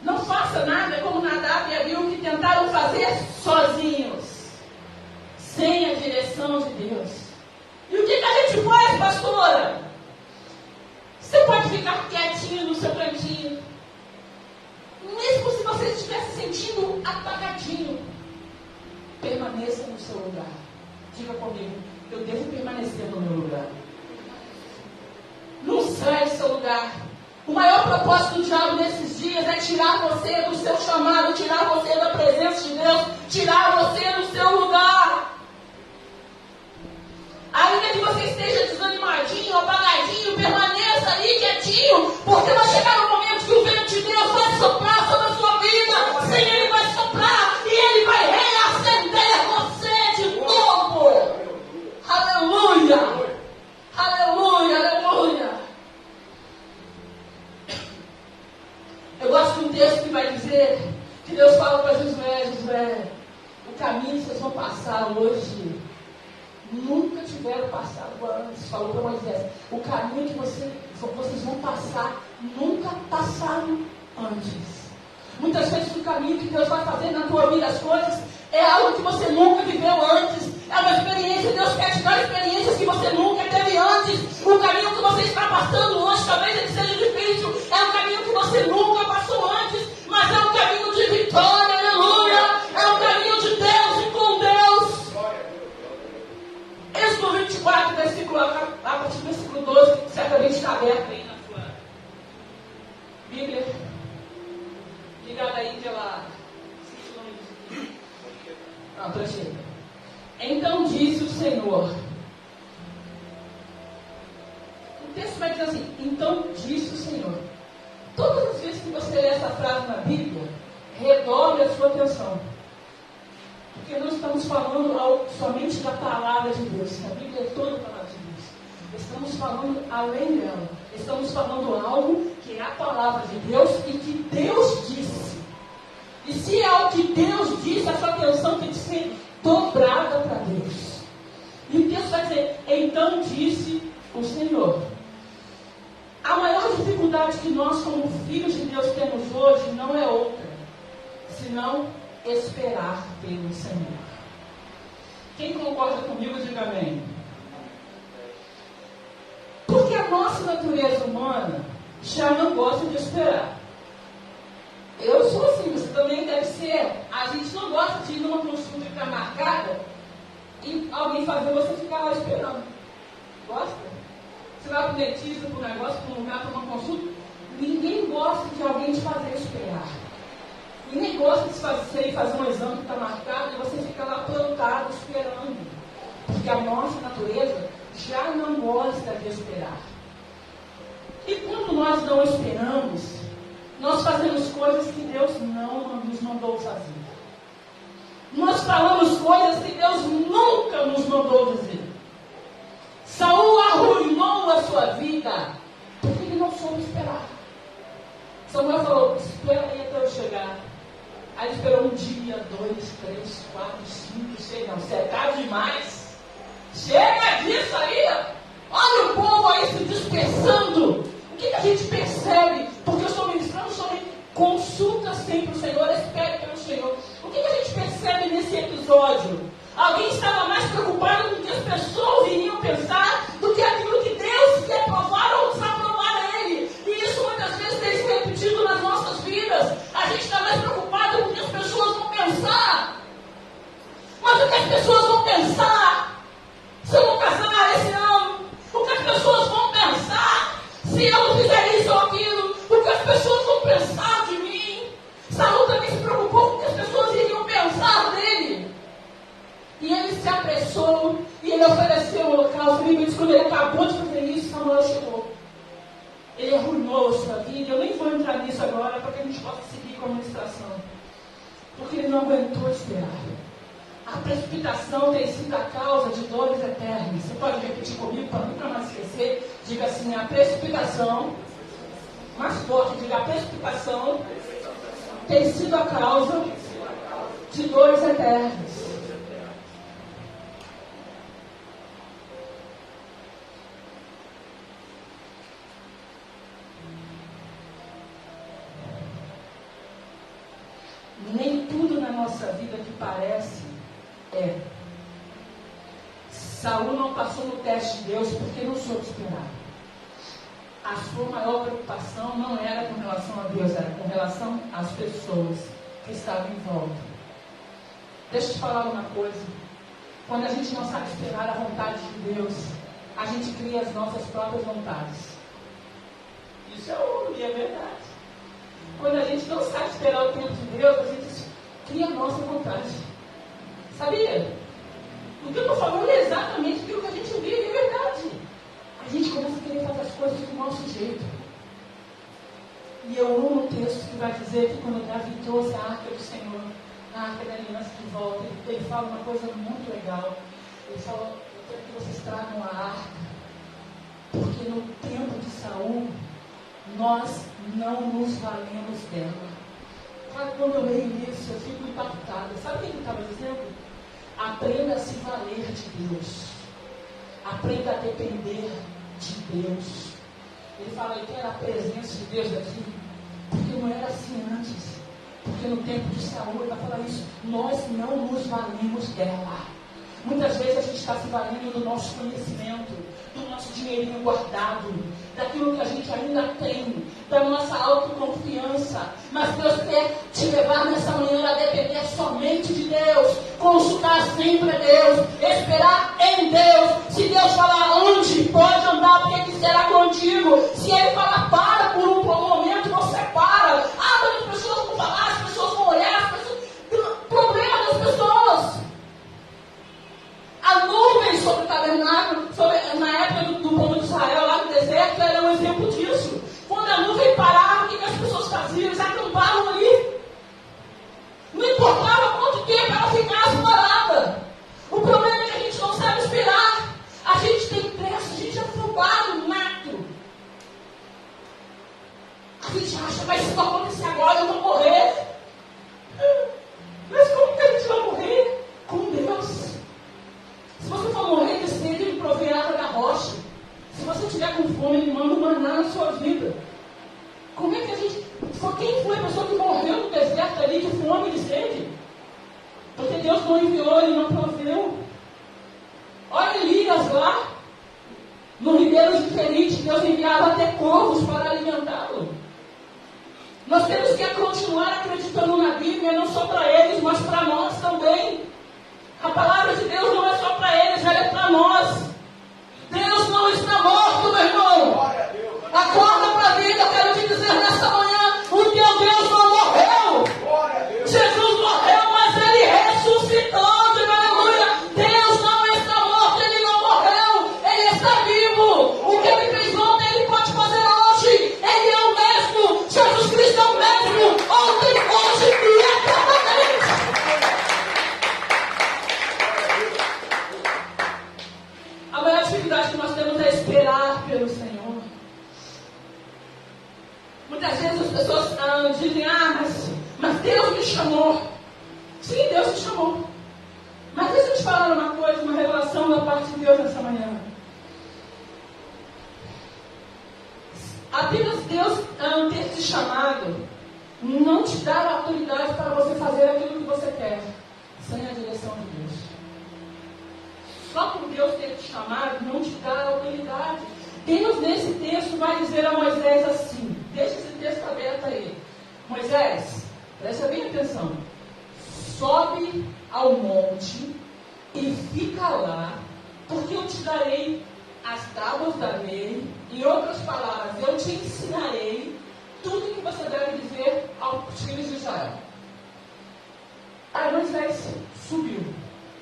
Não faça nada como Nadab e Abiú que tentaram fazer sozinhos, sem a direção de Deus. E o que a gente faz, pastora? Você pode ficar quietinho no seu cantinho. Mesmo se você estiver se sentindo apagadinho, permaneça no seu lugar. Diga comigo, eu devo permanecer no meu lugar. Não sai do seu lugar. O maior propósito do diabo nesses dias é tirar você do seu chamado, tirar você da presença de Deus, tirar você do seu lugar. Ainda que você esteja desanimadinho, apagadinho, permaneça ali quietinho, porque vai chegar um momento que o vento de Deus vai soprar sobre a sua vida. Sim, ele vai soprar e ele vai reacender você de novo. Aleluia! Aleluia, aleluia! Eu gosto de um texto que vai dizer que Deus fala para Josué, Josué, o caminho que vocês vão passar hoje nunca tiveram passado antes. Falou para Moisés, o caminho que vocês vão passar nunca passaram antes. Muitas vezes o caminho que Deus vai fazer na tua vida, as coisas, é algo que você nunca viveu antes. É uma experiência, Deus quer te dar experiências que você nunca teve antes. O caminho que você está passando hoje, talvez ele seja difícil, é um caminho que você nunca passou antes, mas é um caminho de vitória, aleluia! É um caminho de Deus e com Deus. Êxodo 24, versículo, a partir do versículo 12, certamente está aberto aí na sua Bíblia. Ligada aí pela... Não, trouxe. Então disse o Senhor. O texto vai dizer assim: então disse o Senhor. Todas as vezes que você lê essa frase na Bíblia, redobre a sua atenção. Porque não estamos falando somente da palavra de Deus. A Bíblia é toda a palavra de Deus. Estamos falando além dela. Estamos falando algo que é a palavra de Deus e que Deus disse. E se é o que Deus disse, a sua atenção tem que ser dobrada para Deus. E o texto vai dizer: então disse o Senhor. A maior dificuldade que nós, como filhos de Deus, temos hoje não é outra, senão esperar pelo Senhor. Quem concorda comigo, diga amém. Porque a nossa natureza humana já não gosta de esperar. Eu sou assim, você também deve ser. A gente não gosta de ir numa consulta que está marcada e alguém fazer você ficar lá esperando. Gosta? Você vai para o dentista, para um negócio, para um lugar, para uma consulta. Ninguém gosta de alguém te fazer esperar. Ninguém gosta de fazer um exame que está marcado e você fica lá plantado esperando. Porque a nossa natureza já não gosta de esperar. E quando nós não esperamos, nós fazemos coisas que Deus não nos mandou fazer. Nós falamos coisas que Deus nunca nos mandou dizer. Saul arruinou a sua vida porque ele não soube esperar. Samuel falou: espera aí até eu chegar. Aí ele esperou 1 dia, 2, 3, 4, 5, 6, não, 7, tarde demais. Chega disso aí. Olha o povo aí se dispersando. O que a gente percebe? Porque eu estou ministrando sobre consulta sempre o Senhor, espere pelo Senhor. O que a gente percebe nesse episódio? Alguém estava mais preocupado com o que as pessoas iriam pensar do que aquilo que Deus quer provar ou desaprovar a Ele. E isso muitas vezes tem se repetido nas nossas vidas. A gente está mais preocupado com o que as pessoas vão pensar. Mas o que as pessoas vão pensar se eu não casar esse ano? O que as pessoas vão pensar se eu não fizer isso ou aquilo? O que as pessoas vão pensar de mim? Saul também se preocupou com o que as pessoas iriam pensar dele. E ele se apressou e ele ofereceu o holocausto. E quando ele acabou de fazer isso, Samuel chegou. Ele arruinou a sua vida. Eu nem vou entrar nisso agora para que a gente possa seguir com a administração. Porque ele não aguentou esperar. A precipitação tem sido a causa de dores eternas. Você pode repetir comigo para nunca mais esquecer? Diga assim: a precipitação, mais forte, diga: a precipitação tem sido a causa de dores eternas. Nem tudo na nossa vida que parece é. Saul não passou no teste de Deus porque não soube esperar. A sua maior preocupação não era com relação a Deus, era com relação às pessoas que estavam em volta. Deixa eu te falar uma coisa. Quando a gente não sabe esperar a vontade de Deus, a gente cria as nossas próprias vontades. Isso é verdade. Quando a gente não sabe esperar o tempo de Deus, a gente cria a nossa vontade. Sabia? O que eu estou falando é exatamente aquilo que a gente vive, é verdade. A gente começa a querer fazer as coisas do nosso jeito. E eu amo o texto que vai dizer que quando Davi trouxe a arca do Senhor, a arca da aliança de volta, ele fala uma coisa muito legal. Ele fala: eu quero que vocês tragam a arca, porque no tempo de Saul, nós não nos valemos dela. Mas quando eu leio isso, eu fico impactada. Sabe o que ele estava dizendo? Aprenda a se valer de Deus. Aprenda a depender de Deus. Ele fala: eu quero a presença de Deus aqui, porque não era assim antes. Porque no tempo de Saúl, para falar isso, nós não nos valemos dela. Muitas vezes a gente está se valendo do nosso conhecimento, do nosso dinheirinho guardado, daquilo que a gente ainda tem, da nossa autoconfiança. Mas Deus quer te levar nessa manhã a depender somente de Deus, consultar sempre a Deus, esperar em Deus. Se Deus falar onde, pode andar, porque que será contigo. Se Ele falar para por um momento, você para. Ah, mas as pessoas vão falar, as pessoas vão olhar, as pessoas... Problema das pessoas. A nuvem sobre o tabernáculo, na época do povo de Israel, lá no deserto, era um exemplo disso. Quando a nuvem parava, o que as pessoas faziam? Eles acampavam ali. Não importava quanto tempo ela ficasse parada. O problema é que a gente não sabe esperar. A gente tem pressa, a gente é afobado, nato. A gente acha, mas se não acontecer agora, eu vou morrer. Mas como que a gente vai morrer? Com Deus. Se você for morrer de sede, Ele provê água da rocha. Se você estiver com fome, Ele manda um maná na sua vida. Como é que a gente... Quem foi a pessoa que morreu no deserto ali de fome e de sede? Porque Deus não enviou, Ele não proveu. Olha Elias lá, no ribeiro de Querite, Deus enviava até corvos para alimentá-lo. Nós temos que continuar acreditando na Bíblia, não só para eles, mas para nós também. A palavra de Deus não é só para eles, ela é para nós. Deus não está morto, meu irmão. Acorda para a vida, eu quero te dizer nesta manhã, o teu Deus não morreu. Jesus morreu, mas Ele ressuscitou, diga aleluia. Deus não está morto, Ele não morreu, Ele está vivo. O que Ele fez ontem, Ele pode fazer hoje. Ele é o mesmo, Jesus Cristo é o mesmo, ontem, hoje e eternamente. A maior dificuldade que nós temos é esperar pelo Senhor. Muitas vezes as pessoas dizem, mas Deus me chamou. Sim, Deus te chamou. Mas deixa eu te falar uma coisa, uma revelação da parte de Deus nessa manhã. Apenas Deus ter te chamado não te dá a autoridade para você fazer aquilo que você quer, sem a direção de Deus. Só por Deus ter te chamado, não te dá a autoridade. Deus, nesse texto, vai dizer a Moisés assim, deixa esse texto aberto aí. Moisés, presta bem atenção. Sobe ao monte e fica lá, porque eu te darei as tábuas da lei. Em outras palavras, eu te ensinarei tudo o que você deve dizer aos filhos de Israel. Aí Moisés subiu.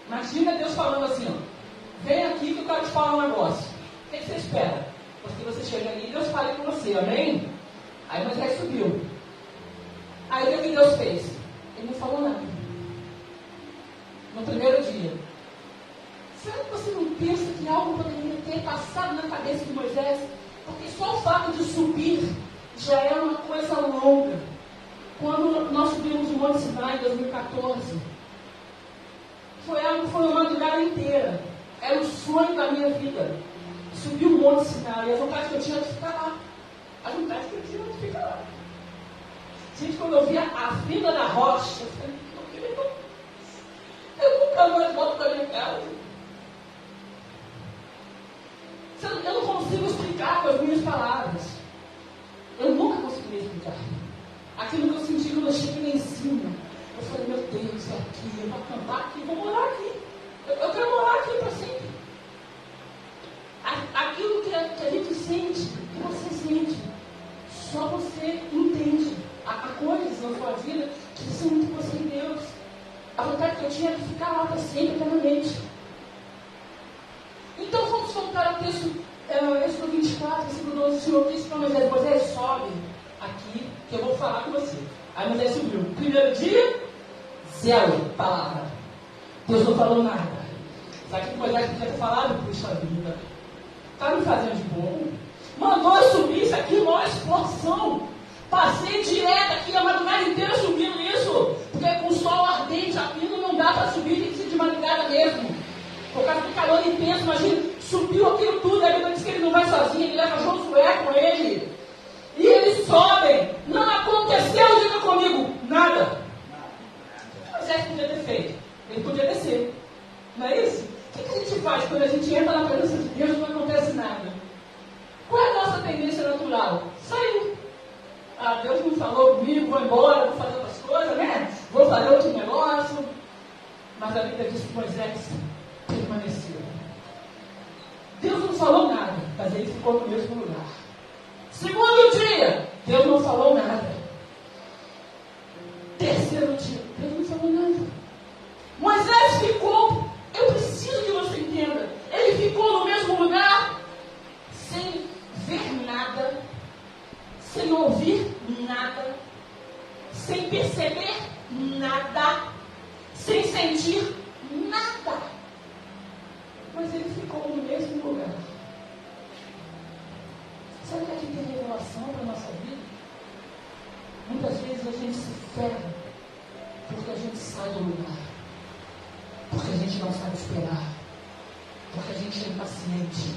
Imagina Deus falando assim, vem aqui que eu quero te falar um negócio. O que você espera? Porque você chega ali e Deus fale com você, amém? Aí Moisés subiu. Aí o que Deus fez? Ele não falou nada. No primeiro dia. Será que você não pensa que algo poderia ter passado na cabeça de Moisés? Porque só o fato de subir já é uma coisa longa. Quando nós subimos o Monte Sinai em 2014, foi uma madrugada inteira. Era o sonho da minha vida. Subir o Monte Sinai. E a vontade que eu tinha de ficar lá. A vontade que eu tinha de ficar lá. Gente, quando eu via a fina da rocha, eu falei, eu nunca mais volto para minha casa. Eu não consigo explicar com as minhas palavras. Eu nunca consegui explicar. Aquilo que eu senti quando eu cheguei lá em cima. Eu falei, meu Deus, é aqui, eu vou acampar aqui, vou morar aqui. Eu quero morar aqui para sempre. Aquilo que a gente sente, que você sente, só você entende. Há coisas na sua vida que são muito você e Deus. A vontade que eu tinha é de ficar lá para sempre, eternamente. Então vamos voltar ao texto, Êxodo 24, versículo 12. O Senhor disse para Moisés, sobe aqui, que eu vou falar com você. Aí Moisés subiu. Primeiro dia, zero palavra. Deus não falou nada. Sabe o que Moisés podia ter falado? Puxa vida, está me fazendo de bobo. Mandou eu subir isso aqui, maior explosão. Passei direto aqui a madrugada inteira subindo isso. Porque com o sol ardente, aquilo não dá para subir, tem que ser de madrugada mesmo. Por causa do calor intenso, imagina, subiu aquilo tudo. A Bíblia diz que ele não vai sozinho, ele leva Josué com ele. E eles sobem. Não aconteceu terceiro dia, Deus não falou nada. Moisés ficou, eu preciso que você entenda, ele ficou no mesmo lugar, sem ver nada, sem ouvir nada, sem perceber nada, sem sentir nada. Mas ele ficou no mesmo lugar. Sabe o que tem revelação para a nossa vida? Muitas vezes a gente se ferra porque a gente sai do lugar, porque a gente não sabe esperar, porque a gente é impaciente.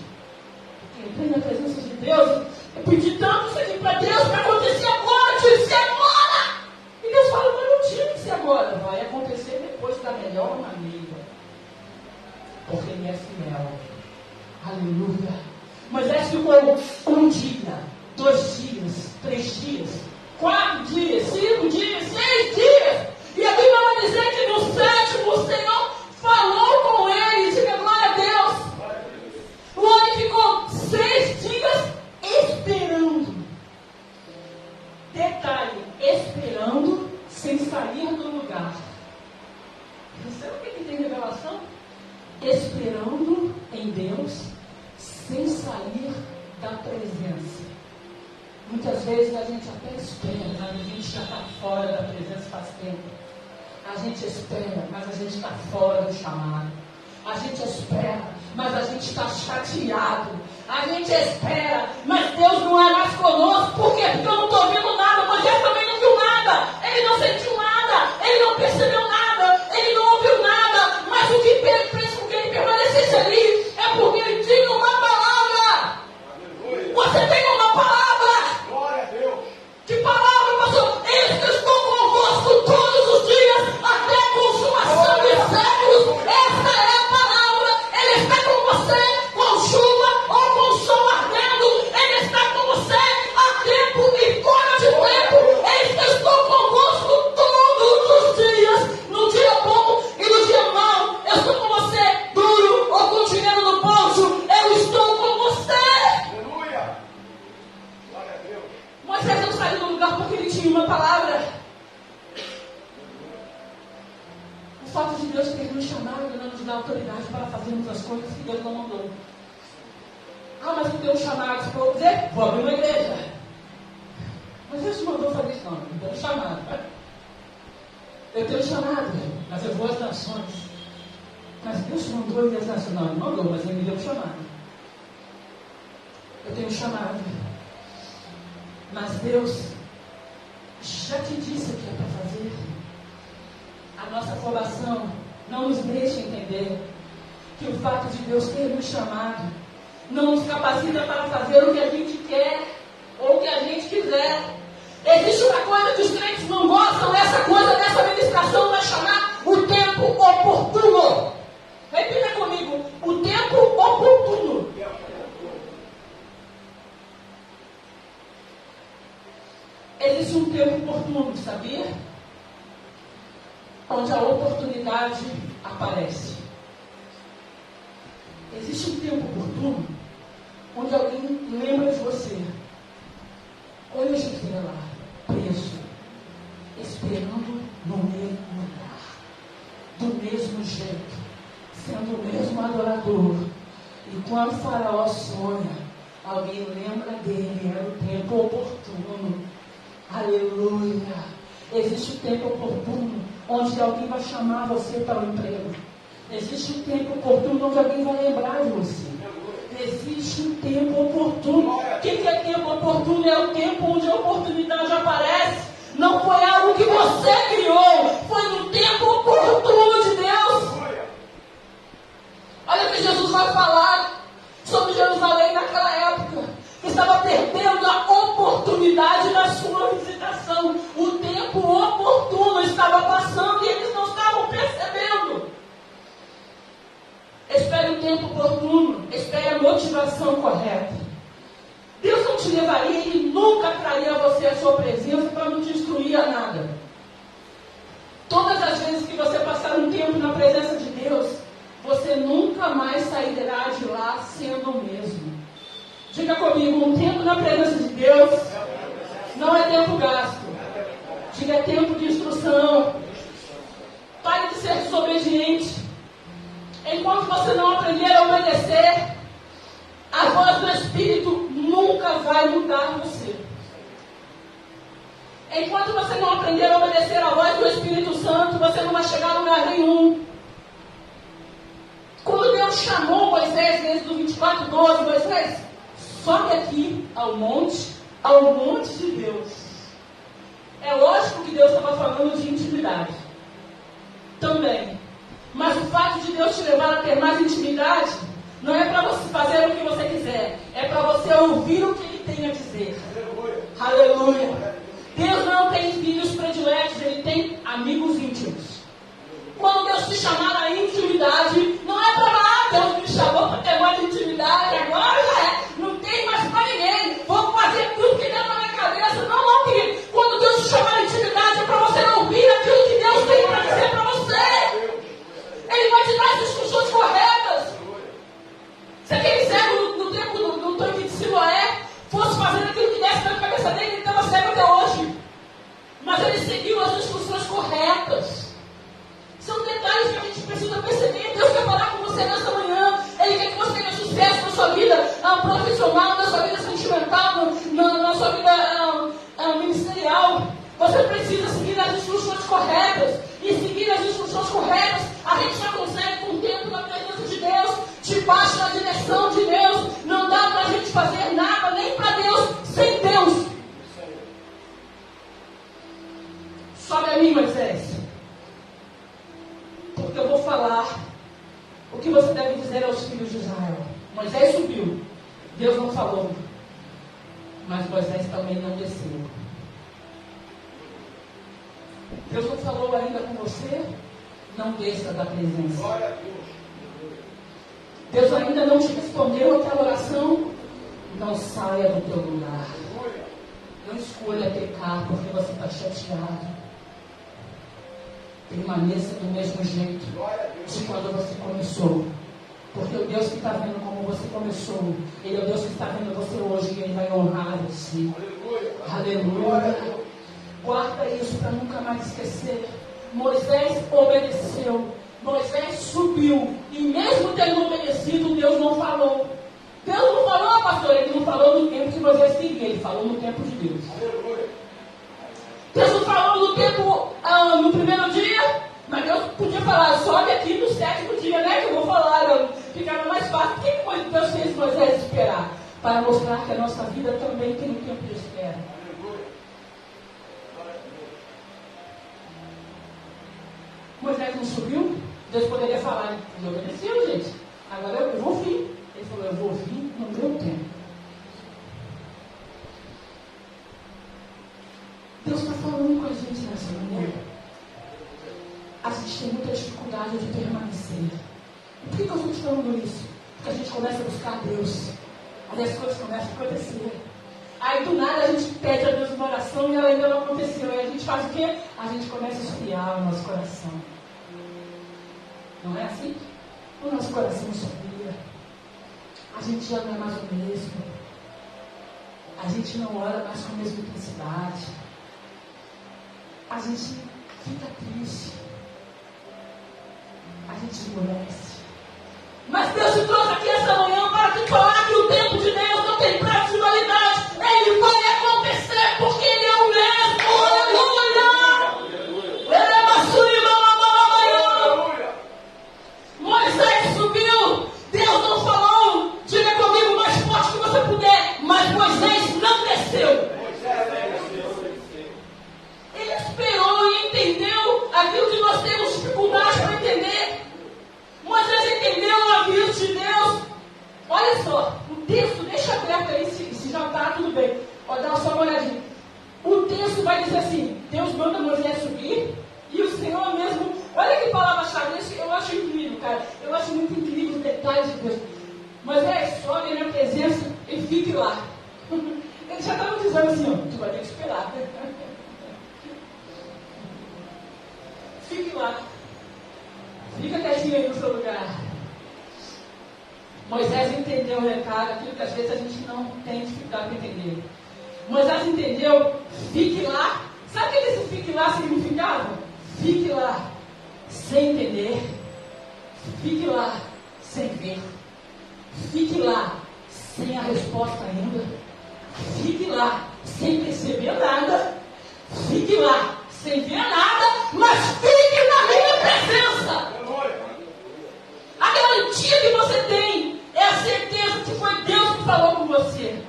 Porque entrei na presença de Deus, eu pedi tanto isso aqui para Deus para acontecer agora, tinha que ser agora. E Deus fala, mas não tinha que ser agora, vai acontecer depois da melhor maneira, porque Ele é fiel. Aleluia. Moisés ficou 1 dia, 2 dias, 3 dias, 4 dias, 5 dias, 6 dias. E a Bíblia vai dizer que no 7º o Senhor falou com ele. Diga glória a Deus. O homem ficou 6 dias esperando. Detalhe, esperando sem sair do lugar. Você sabe o que tem revelação? Esperando em Deus sem sair da presença. Muitas vezes a gente até espera, mas a gente já está fora da presença faz tempo. A gente espera, mas a gente está fora do chamado. A gente espera, mas a gente está chateado. A gente espera, mas Deus não é mais conosco. Por quê? Porque eu não estou vendo nada. Moisés também não viu nada. Ele não sentiu nada. Ele não percebeu nada. Ele não ouviu nada. Mas o que fez com que ele permanecesse ali é porque ele tinha uma palavra. Você tem uma palavra. Glória a Deus. Que palavra, pastor? Eis que estou convosco todos os dias, até a consumação dos séculos. Essa é a palavra. Ele está com você, com chuva ou com sol ardendo. Ele está com você a tempo e fora de tempo. Eis que estou convosco todos os dias, no dia bom e no dia mau. Eu estou com você, duro ou com dinheiro no bolso. Eu estou com você. Aleluia. Glória a Deus. Moisés não saiu do lugar porque ele tinha uma palavra. O fato de Deus ter nos chamado não nos dá autoridade para fazermos as coisas que Deus não mandou. Ah, mas eu tenho um chamado, vou dizer, vou abrir uma igreja. Mas Deus te mandou fazer isso, não. Eu tenho um chamado. Eu tenho um chamado, mas eu vou às nações. Mas Deus te mandou ir às nações. Não, Ele mandou, mas Ele me deu um chamado. Eu tenho um chamado. Mas Deus já te disse o que é para fazer. A nossa formação não nos deixa entender que o fato de Deus ter nos chamado não nos capacita para fazer o que a gente quer ou o que a gente quiser. Existe uma coisa que os crentes não gostam, essa coisa dessa ministração vai chamar o tempo oportuno. Repita comigo, o tempo oportuno. Existe um tempo oportuno, sabia? Onde a oportunidade aparece. Existe um tempo oportuno onde alguém lembra de você. Olha José lá, preso, esperando no mesmo lugar, do mesmo jeito, sendo o mesmo adorador. E quando o faraó sonha, alguém lembra dele, era o tempo oportuno. Aleluia! Existe o tempo oportuno onde alguém vai chamar você para o emprego. Existe um tempo oportuno onde alguém vai lembrar de você. Existe um tempo oportuno. O que é tempo oportuno? É o tempo onde a oportunidade aparece. Não foi algo que você criou, foi no tempo oportuno de Deus. Olha o que Jesus vai falar sobre Jerusalém naquela época, que estava perdendo a oportunidade da sua visitação. O tempo oportuno estava passando e eles não estavam percebendo. Espere o tempo oportuno, espere a motivação correta. Deus não te levaria, Ele nunca traria a você a sua presença para não te instruir a nada. Todas as vezes que você passar um tempo na presença de Deus, você nunca mais sairá de lá sendo o mesmo. Diga comigo, um tempo na presença de Deus não é tempo gasto. Diga, é tempo de instrução. Pare de ser desobediente. Enquanto você não aprender a obedecer, a voz do Espírito nunca vai mudar você. Enquanto você não aprender a obedecer a voz do Espírito Santo, você não vai chegar a lugar nenhum. Quando Deus chamou Moisés, desde o 24:12, Moisés, sobe aqui ao monte de Deus. É lógico que Deus estava falando de intimidade. Também. Mas o fato de Deus te levar a ter mais intimidade, não é para você fazer o que você quiser. É para você ouvir o que Ele tem a dizer. Aleluia. Deus não tem filhos prediletos, Ele tem amigos íntimos. Quando Deus te chamar à intimidade, não é para Deus me chamou para ter mais intimidade, agora não tem mais para ninguém. Vou fazer tudo que deu na minha cabeça. Não, querido. Quando Deus te chamar à intimidade, é para você ouvir aquilo que Deus tem para dizer para você. Ele vai te dar as instruções corretas. Se aquele cego no tempo do tanque de Siloé fosse fazendo aquilo que desse na cabeça dele, ele estava cego até hoje. Mas ele seguiu as instruções corretas. São detalhes que a gente precisa perceber. Deus quer falar com você nessa manhã. Ele quer que você tenha sucesso na sua vida profissional, na sua vida sentimental, na sua vida ministerial. Você precisa seguir as instruções corretas. E seguir as instruções corretas, a gente só consegue com o tempo na presença de Deus, debaixo da direção de Deus. Não dá para a gente fazer nada, nem para Deus, sem Deus. Sobe a mim, Moisés. Porque eu vou falar o que você deve dizer aos filhos de Israel. Moisés subiu. Deus não falou. Mas Moisés também não desceu. Deus não falou ainda com você? Não desça da presença. Deus ainda não te respondeu aquela oração? Não saia do teu lugar. Não escolha pecar porque você está chateado. Permaneça do mesmo jeito de quando você começou. Porque o Deus que está vendo como você começou, Ele é o Deus que está vendo você hoje e Ele vai honrar você. Aleluia. Guarda isso para nunca mais esquecer. Moisés obedeceu. Moisés subiu. E mesmo tendo obedecido, Deus não falou. Deus não falou, pastor. Ele não falou no tempo que Moisés queria. Ele falou no tempo de Deus. Deus não falou no tempo, no primeiro dia. Mas Deus podia falar, sobe aqui no 7º dia, né? Que eu vou falar. Ficava mais fácil. O que Deus fez Moisés esperar? Para mostrar que a nossa vida também tem um tempo de espera. Moisés não subiu, Deus poderia falar, ele obedeceu, gente. Agora eu vou vir. Ele falou, eu vou vir no meu tempo. Deus está falando com a gente nessa manhã. A gente tem muita dificuldade de permanecer. E por que eu estou te falando isso? Porque a gente começa a buscar Deus. Aí as coisas começam a acontecer. Aí do nada a gente pede a Deus uma oração e ela ainda não aconteceu. Aí a gente faz o quê? A gente começa a esfriar o nosso coração. Não é assim? O nosso coração esfria. A gente já não é mais o mesmo. A gente não ora mais com a mesma intensidade. A gente fica triste. A gente esmorece. Mas Deus te trouxe aqui essa manhã para te falar que o tempo de Deus não tem prazo de validade. Ele vai acontecer porque Ele é o mesmo. Aleluia! Moisés subiu. Deus não falou. Diga comigo o mais forte que você puder. Mas Moisés não desceu. Ele esperou e entendeu aquilo que nós temos dificuldade para entender. Moisés entendeu o aviso de Deus. Olha só, o texto, deixa aberto aí, se já está tudo bem. Ó, dá só uma olhadinha. O texto vai dizer assim, Deus manda Moisés subir, e o Senhor mesmo, olha que palavra-chave, eu acho incrível, cara. Eu acho muito incrível os detalhes de Deus. Moisés, sobe na minha presença e fique lá. Ele já estava dizendo assim, ó, tu vai ter que esperar. Fique lá. Fica quietinho aí no seu lugar. Moisés entendeu o recado, aquilo que às vezes a gente não tem dificuldade para entender. Moisés entendeu, fique lá, Sabe o que esse fique lá significava? Fique lá sem entender. Fique lá sem ver. Fique lá sem a resposta ainda. Fique lá sem perceber nada. Fique lá sem ver nada, mas fique na minha presença. A garantia que você tem é a certeza que foi Deus que falou com você.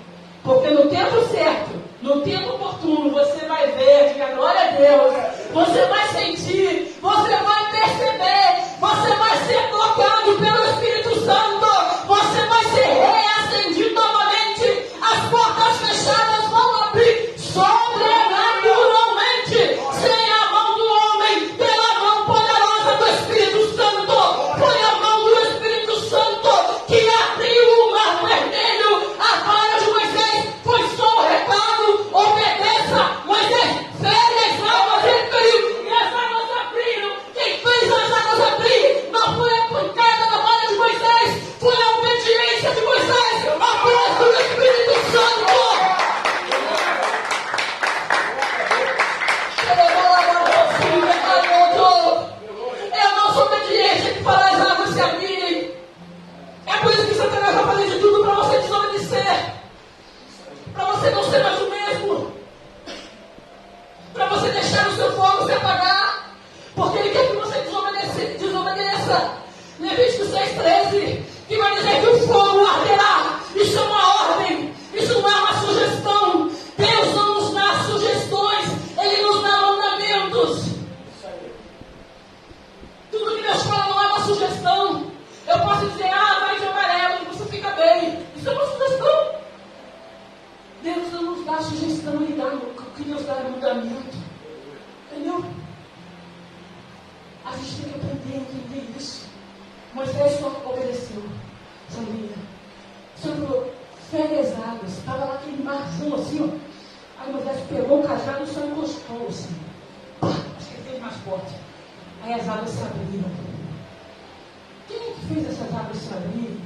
Porque no tempo certo, no tempo oportuno, você vai ver, diga glória a Deus, você vai sentir, você vai perceber, você vai ser tocado pelo Espírito Santo, você vai ser reacendido novamente, as portas fechadas vão abrir sobrenaturalmente, sem a mão do homem, pela mão poderosa do Espírito Santo. Foi a mão do Espírito Santo que abriu o mar vermelho, a vara de Moisés foi só o recado, obedeça, Moisés, fere as águas, ele feriu, e as águas abriram. Quem fez as águas abrir não foi a pancada da vara de Moisés, foi a obediência de Moisés, a voz do Espírito Santo. Eu não sou obediente que fala as águas se abrirem. É por isso que Satanás vai fazer de tudo para você desobedecer. Para você não ser mais o mesmo. Para você deixar o seu fogo se apagar. Porque ele quer que você desobedeça. Levítico 6,13, que vai dizer que o fogo arderá. Isso é uma ordem. Isso não é uma sugestão. Deus não nos dá sugestões. Ele nos dá mandamentos. Tudo que Deus fala não é uma sugestão. Eu posso dizer, vai de amarelo e você fica bem. Isso é uma sugestão. Deus não nos dá sugestão, Ele dá o que Deus dá é mandamento. Entendeu? A gente tem que aprender a entender isso. Moisés só obedeceu. Sabia? O Senhor falou, fere as águas. Estava lá aquele mar fundo assim, ó. Aí Moisés pegou o cajado e só encostou assim. Pá, acho que ele fez mais forte. Aí as águas se abriram. Quem é que fez essas águas se abrirem?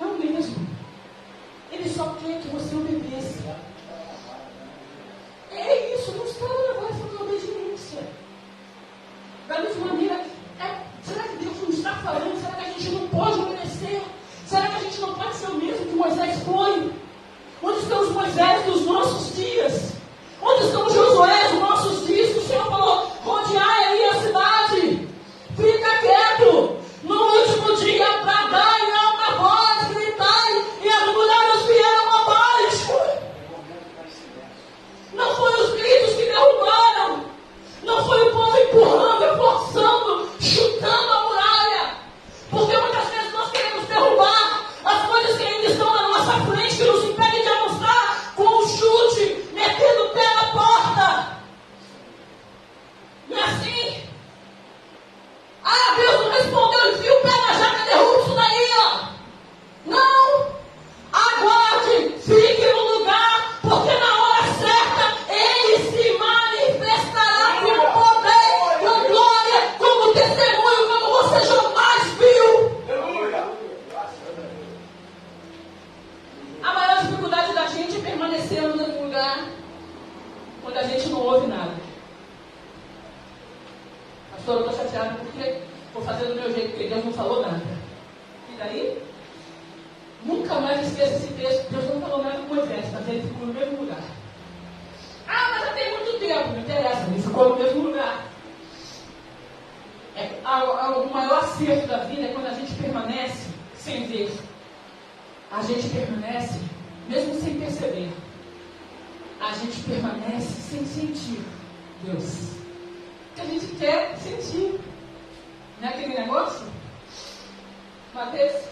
É o mesmo. Ele só quer que você obedeça. É isso, não está na voz da obediência. Da mesma maneira, será que Deus não está falando? Será que a gente não pode obedecer? Será que a gente não pode ser o mesmo que Moisés foi? Onde estão os Moisés dos nossos dias? Onde estão os Josué dos nossos dias? Que o Senhor falou, rodeai aí a cidade. Fica quieto. No último dia, bradai em alta voz, gritai, e as muralhas vieram abaixo. Não foi os gritos que derrubaram. Não foi o povo empurrando, forçando, chutando a muralha. Porque muitas vezes nós queremos derrubar as coisas que ainda estão na nossa frente, que nos impedem de avançar, com um chute, metendo o pé na porta. Não é assim? Deus não respondeu, enfia o pé na jaca, derruba isso daí, ó. Não! Aguarde, fique no lugar, porque na hora certa Ele se manifestará com poder, com glória, como testemunho, como você jamais viu. A maior dificuldade da gente é permanecer no mesmo lugar quando a gente não ouve nada. Pastor, eu estou chateado porque vou fazer do meu jeito, porque Deus não falou nada. E daí? Nunca mais esqueça esse texto. Deus não falou nada com Moisés, mas ele ficou no mesmo lugar. Mas já tem muito tempo, não interessa, ele ficou no mesmo lugar. O maior acerto da vida é quando a gente permanece sem ver. A gente permanece, mesmo sem perceber. A gente permanece sem sentir Deus. Que a gente quer sentir. Não é aquele negócio? Uma vez,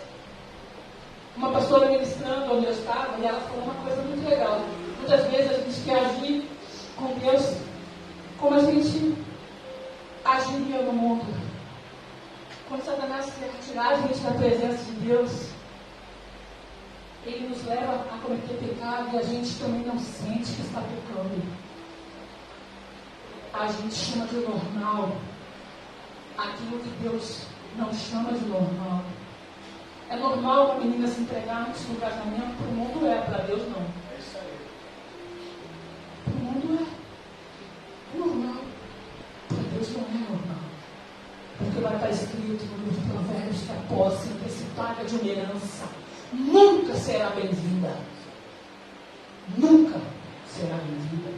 uma pastora ministrando onde eu estava, e ela falou uma coisa muito legal. Muitas vezes a gente quer agir com Deus como a gente agiria no mundo. Quando Satanás quer tirar a gente da presença de Deus, ele nos leva a cometer pecado e a gente também não sente que está pecando. A gente chama de normal aquilo que Deus não chama de normal. É normal uma menina se entregar antes do casamento? Para o mundo é, para Deus não. É isso aí. Para o mundo Porque vai estar escrito no livro de Provérbios que a posse antecipada de uma herança nunca será bem-vinda. Nunca será bem-vinda.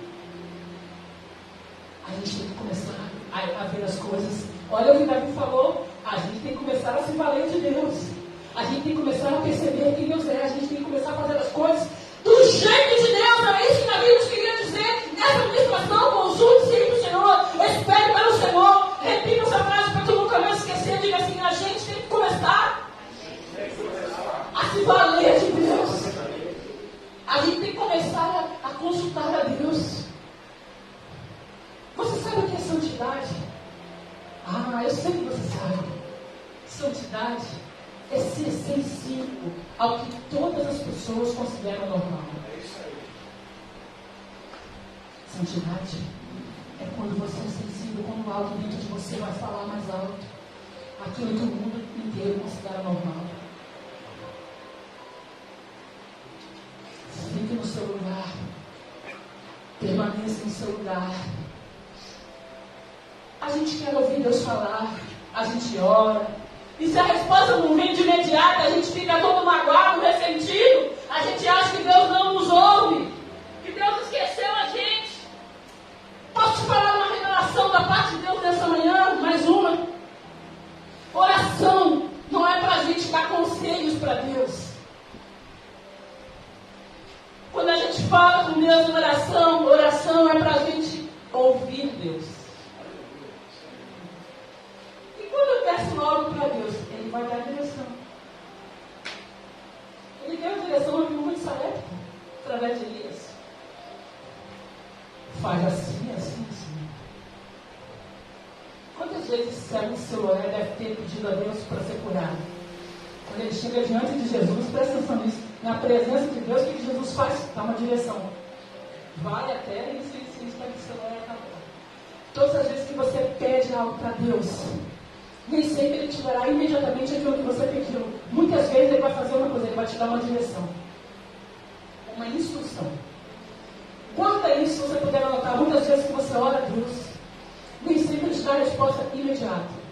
A gente tem que começar a ver as coisas. Olha o que Davi falou. A gente tem que começar a se valer de Deus. A gente tem que começar a perceber quem Deus é. A gente tem que começar a fazer as coisas do jeito de Deus. Era isso que Davi nos queria dizer. Nessa ministração, consulte-se aí para o Senhor. Espere para o Senhor. Repita essa frase para tu nunca mais esquecer. Diga assim, a gente tem que começar a se valer de Deus. A gente tem que começar a consultar a Deus. Você sabe o que é santidade? Ah, eu sei que você sabe. Santidade é ser sensível ao que todas as pessoas consideram normal. Santidade é quando você é sensível, quando algo dentro de você vai falar mais alto. Aquilo que o mundo inteiro considera normal. Fique no seu lugar. Permaneça no seu lugar. A gente quer ouvir Deus falar. A gente ora. E se a resposta não vem de imediato, a gente fica todo magoado, ressentido. A gente acha que Deus não nos ouve. Que Deus esqueceu a gente. Posso te falar uma revelação da parte de Deus nessa manhã? Mais uma. Oração não é para a gente dar conselhos para Deus. Quando a gente fala com Deus em oração, oração é para a gente ouvir Deus. E quando eu peço algo para Deus, Ele vai dar a direção. Ele deu a direção à viúva de Sarepta, através de Elias. Faz assim, assim, assim. Quantas vezes servo seu deve ter pedido a Deus para ser curado? Quando ele chega diante de Jesus, presta atenção nisso. Na presença de Deus, o que Jesus faz? Dá uma direção. Vai até isso para que seu olho acabou. Todas as vezes que você pede algo para Deus, nem sempre Ele te dará imediatamente aquilo que você pediu. Muitas vezes Ele vai fazer uma coisa, Ele vai te dar uma direção. Uma instrução. Guarda isso, se você puder anotar. Muitas vezes que você ora a Deus, nem sempre Ele te dá a resposta imediata.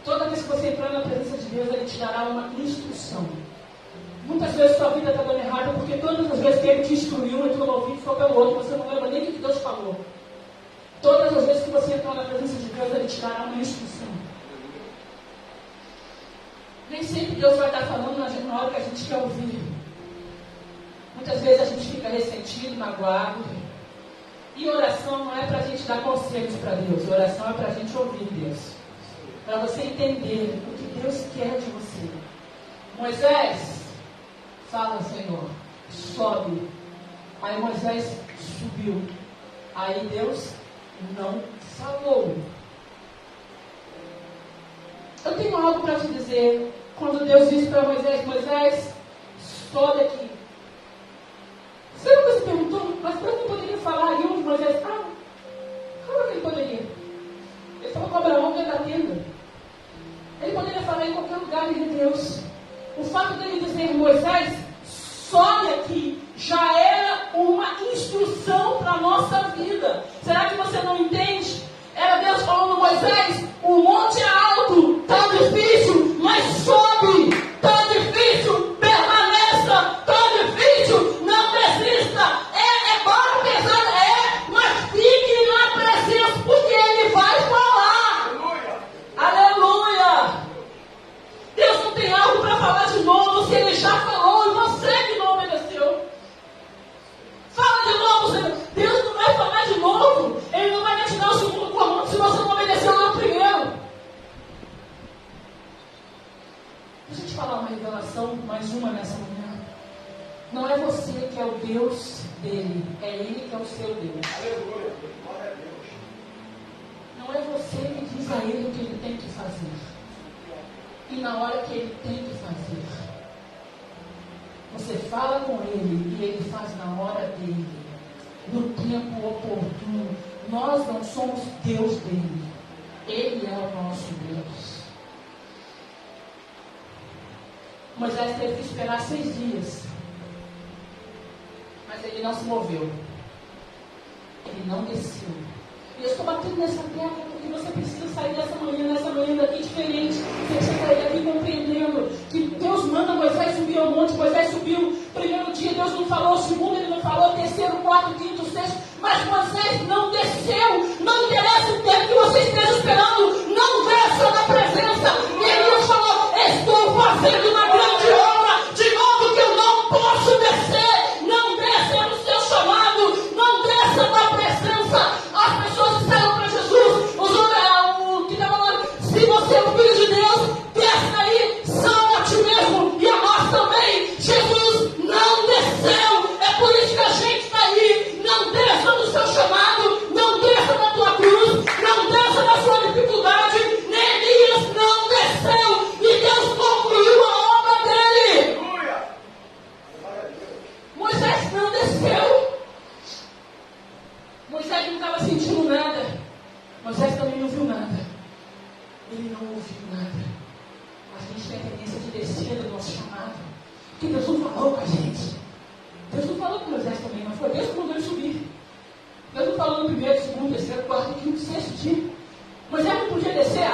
Toda vez que você entrar na presença de Deus, Ele te dará uma instrução. Muitas vezes sua vida está dando errado, porque todas as vezes que Ele te instruiu, entrou no ouvido, foi pelo outro, você não lembra nem o que Deus falou. Todas as vezes que você entrar na presença de Deus, Ele te dará uma instrução. Nem sempre Deus vai estar falando na hora que a gente quer ouvir. Muitas vezes a gente fica ressentido, magoado. E oração não é para a gente dar conselhos para Deus. Oração é para a gente ouvir Deus. Para você entender o que Deus quer de você. Moisés, fala, Senhor, sobe. Aí Moisés subiu. Aí Deus não falou. Eu tenho algo para te dizer. Quando Deus disse para Moisés, Moisés, sobe aqui. Você nunca se perguntou, mas Deus não poderia falar e onde Moisés estava? Como que ele poderia? Ele estava com Abraão dentro da tenda. Ele poderia falar em qualquer lugar de Deus. O fato dele dizer, Moisés, sobe aqui, já era uma instrução para a nossa vida. Será que você não entende? Era Deus falando, Moisés, o monte é alto, está difícil, mas sobe, está difícil, permaneça, está difícil, não desista, é barra pesada, mas fique na presença, porque Ele vai falar. Aleluia! Deus não tem algo para falar de novo, se Ele já falou e você que não obedeceu. Fala de novo, Senhor. Deus não vai falar de novo. Ele não vai te dar o segundo comando se você não obedeceu no primeiro. Deixa eu te falar uma revelação, mais uma nessa manhã. Não é você que é o Deus dele, é Ele que é o seu Deus. Aleluia. Glória a Deus. Não é você que diz a Ele o que Ele tem que fazer. E na hora que Ele tem que fazer. Você fala com Ele e Ele faz na hora dele, no tempo oportuno. Nós não somos Deus dele. Ele é o nosso Deus. Moisés teve que esperar 6 dias. Mas ele não se moveu. Ele não desceu. E eu estou batendo nessa tecla porque você precisa sair dessa manhã daqui diferente. você é o Filho de Deus, desce aí, salva a ti mesmo e a nós também. Jesus não desceu, é por isso que a gente está aí. Não desça no seu chamado, não desça na tua cruz, não desça na sua dificuldade. Neemias não desceu e Deus concluiu a obra dele. Aleluia. Glória a Deus. Moisés não desceu. Moisés não estava sentindo nada. Moisés também não viu nada. Ele não ouviu nada. Mas a gente tem a tendência de descer do nosso chamado. Porque Deus não falou com a gente. Deus não falou com Moisés também, mas foi Deus que mandou ele subir. Deus não falou no primeiro, segundo, terceiro, quarto, quinto, sexto dia. Moisés não podia descer.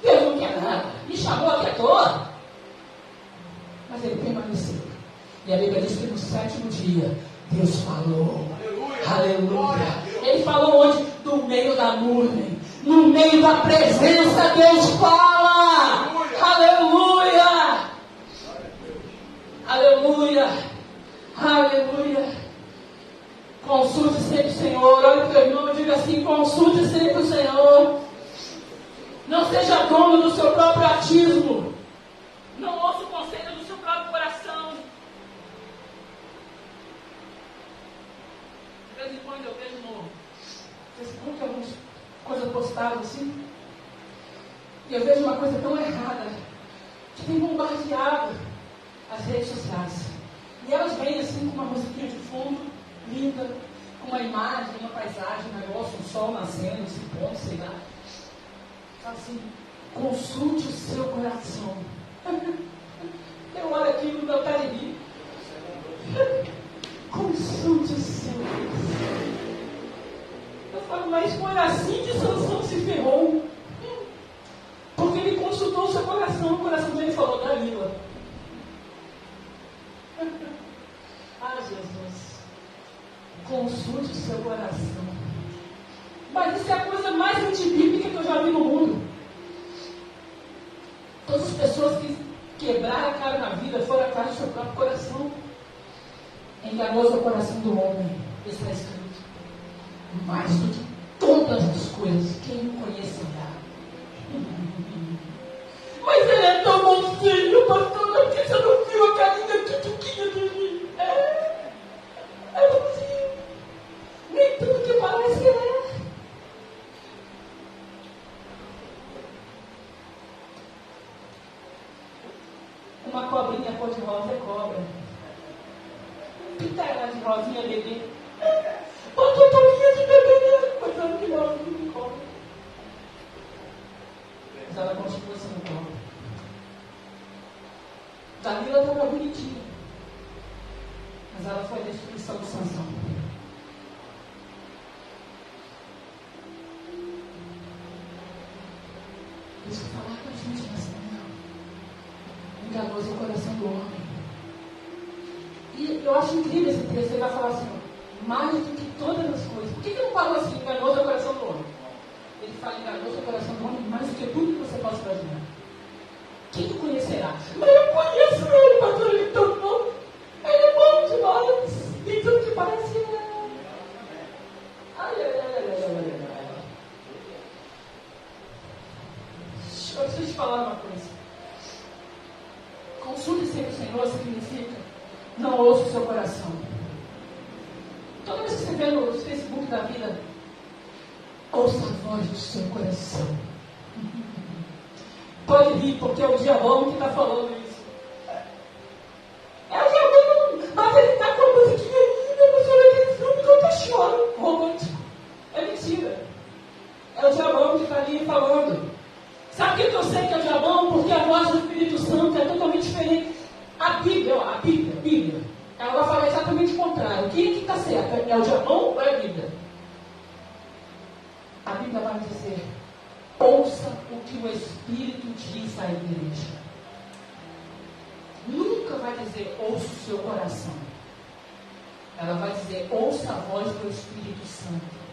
Deus não quer nada. Me chamou aqui à toa. Mas ele permaneceu. E a Bíblia diz que no sétimo dia, Deus falou. Aleluia. Ele falou onde? No meio da nuvem. No meio da presença, Deus fala. Aleluia. Aleluia. Aleluia. Consulte sempre o Senhor. Olha para o teu irmão e diga assim: consulte sempre o Senhor. Não seja dono do seu próprio atismo. Não ouça o conselho do seu próprio coração. De vez em quando eu vejo no Facebook algumas coisas postadas assim. E eu vejo uma coisa tão errada que tem bombardeado as redes sociais. E elas vêm assim com uma musiquinha de fundo, linda, com uma imagem, uma paisagem, um negócio, um sol nascendo, se pondo, sei lá. Fala assim: consulte o seu coração. Eu olho aquilo no meu cariri. Consulte o seu coração. Eu falo, mas foi assim que Sansão se ferrou. Porque ele consultou o seu coração. O coração dele falou: Dalila. Ah, Jesus. Consulte o seu coração. Mas isso é a coisa mais antibíblica que eu já vi no mundo. Todas as pessoas que quebraram a cara na vida foram atrás do seu próprio coração. Enganoso é o coração do homem. Está escrito. Mais do que todas as coisas, quem o conhecerá? Mas ele é tão bonzinho, pastor. Por que você não viu a carinha tutuquinha dele? É bonzinho. Nem tudo que parece é. Uma cobrinha cor-de-rosa é cobra. Pinta ela de rosinha, bebê. Botou toquinha de bebê nela, coisa que não cobra. Mas ela continua sendo cobra. Dalila estava bonitinha. Mas ela foi a destruição de Sansão. Isso falar com a gente nessa manhã. Enganoso é o coração do homem. E eu acho incrível esse texto. Ele vai falar assim: mais do que todas as coisas. Por que ele não falou assim? Enganoso é o coração do homem. Ele fala: enganoso é o coração do homem mais do que tudo que você possa imaginar. Quem tu conhecerá? Mas eu conheço ele, pastor. Ele é tão bom. Ele é bom demais. E tudo que parece é. Ai, ai, ai, ai, ai, ai, ai. Eu preciso te falar uma coisa. Consulte sempre o Senhor significa: não ouça o seu coração. Toda vez que você vê no Facebook da vida, ouça a voz do seu coração. Pode rir, porque é o diabão que está falando isso. É o diabão, mas ele está com a musiquinha linda, mas olha aquele filme que eu estou chorando. Romântico. É mentira. É o diabão que está ali falando. Sabe por que eu sei que é o diabão? Porque a voz do Espírito Santo é totalmente diferente. A Bíblia, ela vai falar exatamente o contrário. Quem é que está certo? É o diabão ou é a Bíblia? A Bíblia vai dizer: ouça o que o Espírito diz à igreja. Nunca vai dizer: ouça o seu coração. Ela vai dizer: ouça a voz do Espírito Santo.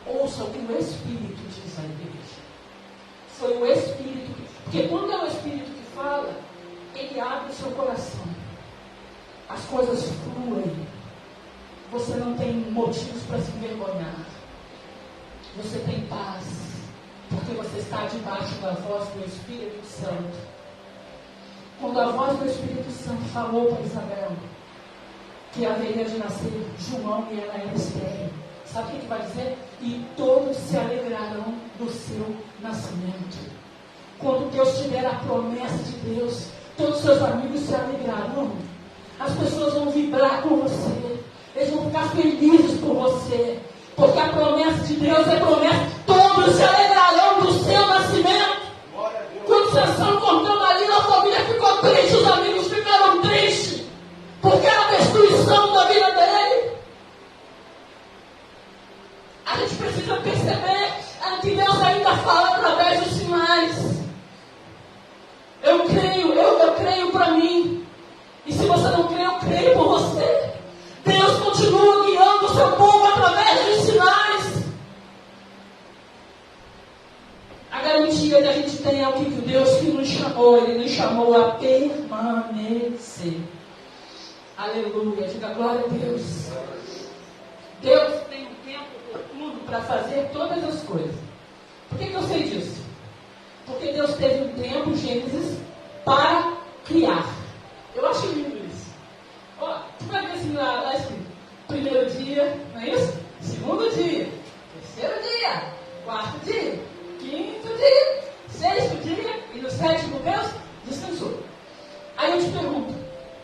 Ouça o que o Espírito diz à igreja. Foi o Espírito que... Porque quando é o Espírito que fala, ele abre o seu coração. As coisas fluem. Você não tem motivos para se envergonhar. Você tem paz. Porque porque você está debaixo da voz do Espírito Santo. Quando a voz do Espírito Santo falou para Isabel que haveria de nascer João e ela era estéril, sabe o que vai dizer? E todos se alegrarão do seu nascimento. Quando Deus tiver a promessa de Deus, todos os seus amigos se alegrarão. As pessoas vão vibrar com você. Eles vão ficar felizes por você. Porque a promessa de Deus é promessa. Todos se alegrarão do seu nascimento. Quando Sansão cortando ali, a família ficou triste, os amigos ficaram tristes. Porque era a destruição da vida dele. A gente precisa perceber que Deus ainda fala através dos sinais. Eu creio para mim. E se você não crê, eu creio por você. Deus continua guiando o seu povo através dos sinais. A garantia que a gente tem é o que Deus que nos chamou. Ele nos chamou a permanecer. Aleluia. Diga glória a Deus. Deus tem um tempo oportuno para fazer todas as coisas. Por que eu sei disso? Porque Deus teve um tempo, Gênesis, para criar. Eu acho lindo isso. Ó, tu vai ver assim lá escrito. Primeiro dia, não é isso? Segundo dia. Terceiro dia. Quarto dia. Quinto dia. Sexto dia. E no sétimo Deus descansou. Aí eu te pergunto.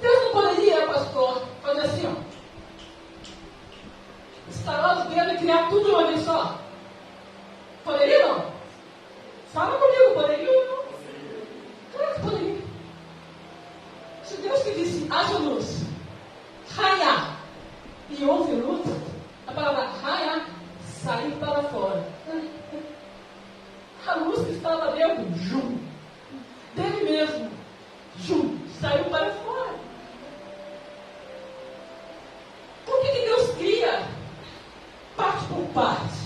Deus não poderia, pastor, fazer assim, ó. Estalar os dedos e criar tudo de uma vez só? Poderia não? Fala comigo, poderia ou não? Claro que poderia. Se Deus que disse, haja luz, raiar, e houve luz, a palavra raiar, sair para fora. A luz que estava dentro, dele mesmo, saiu para fora. Por que Deus cria parte por parte?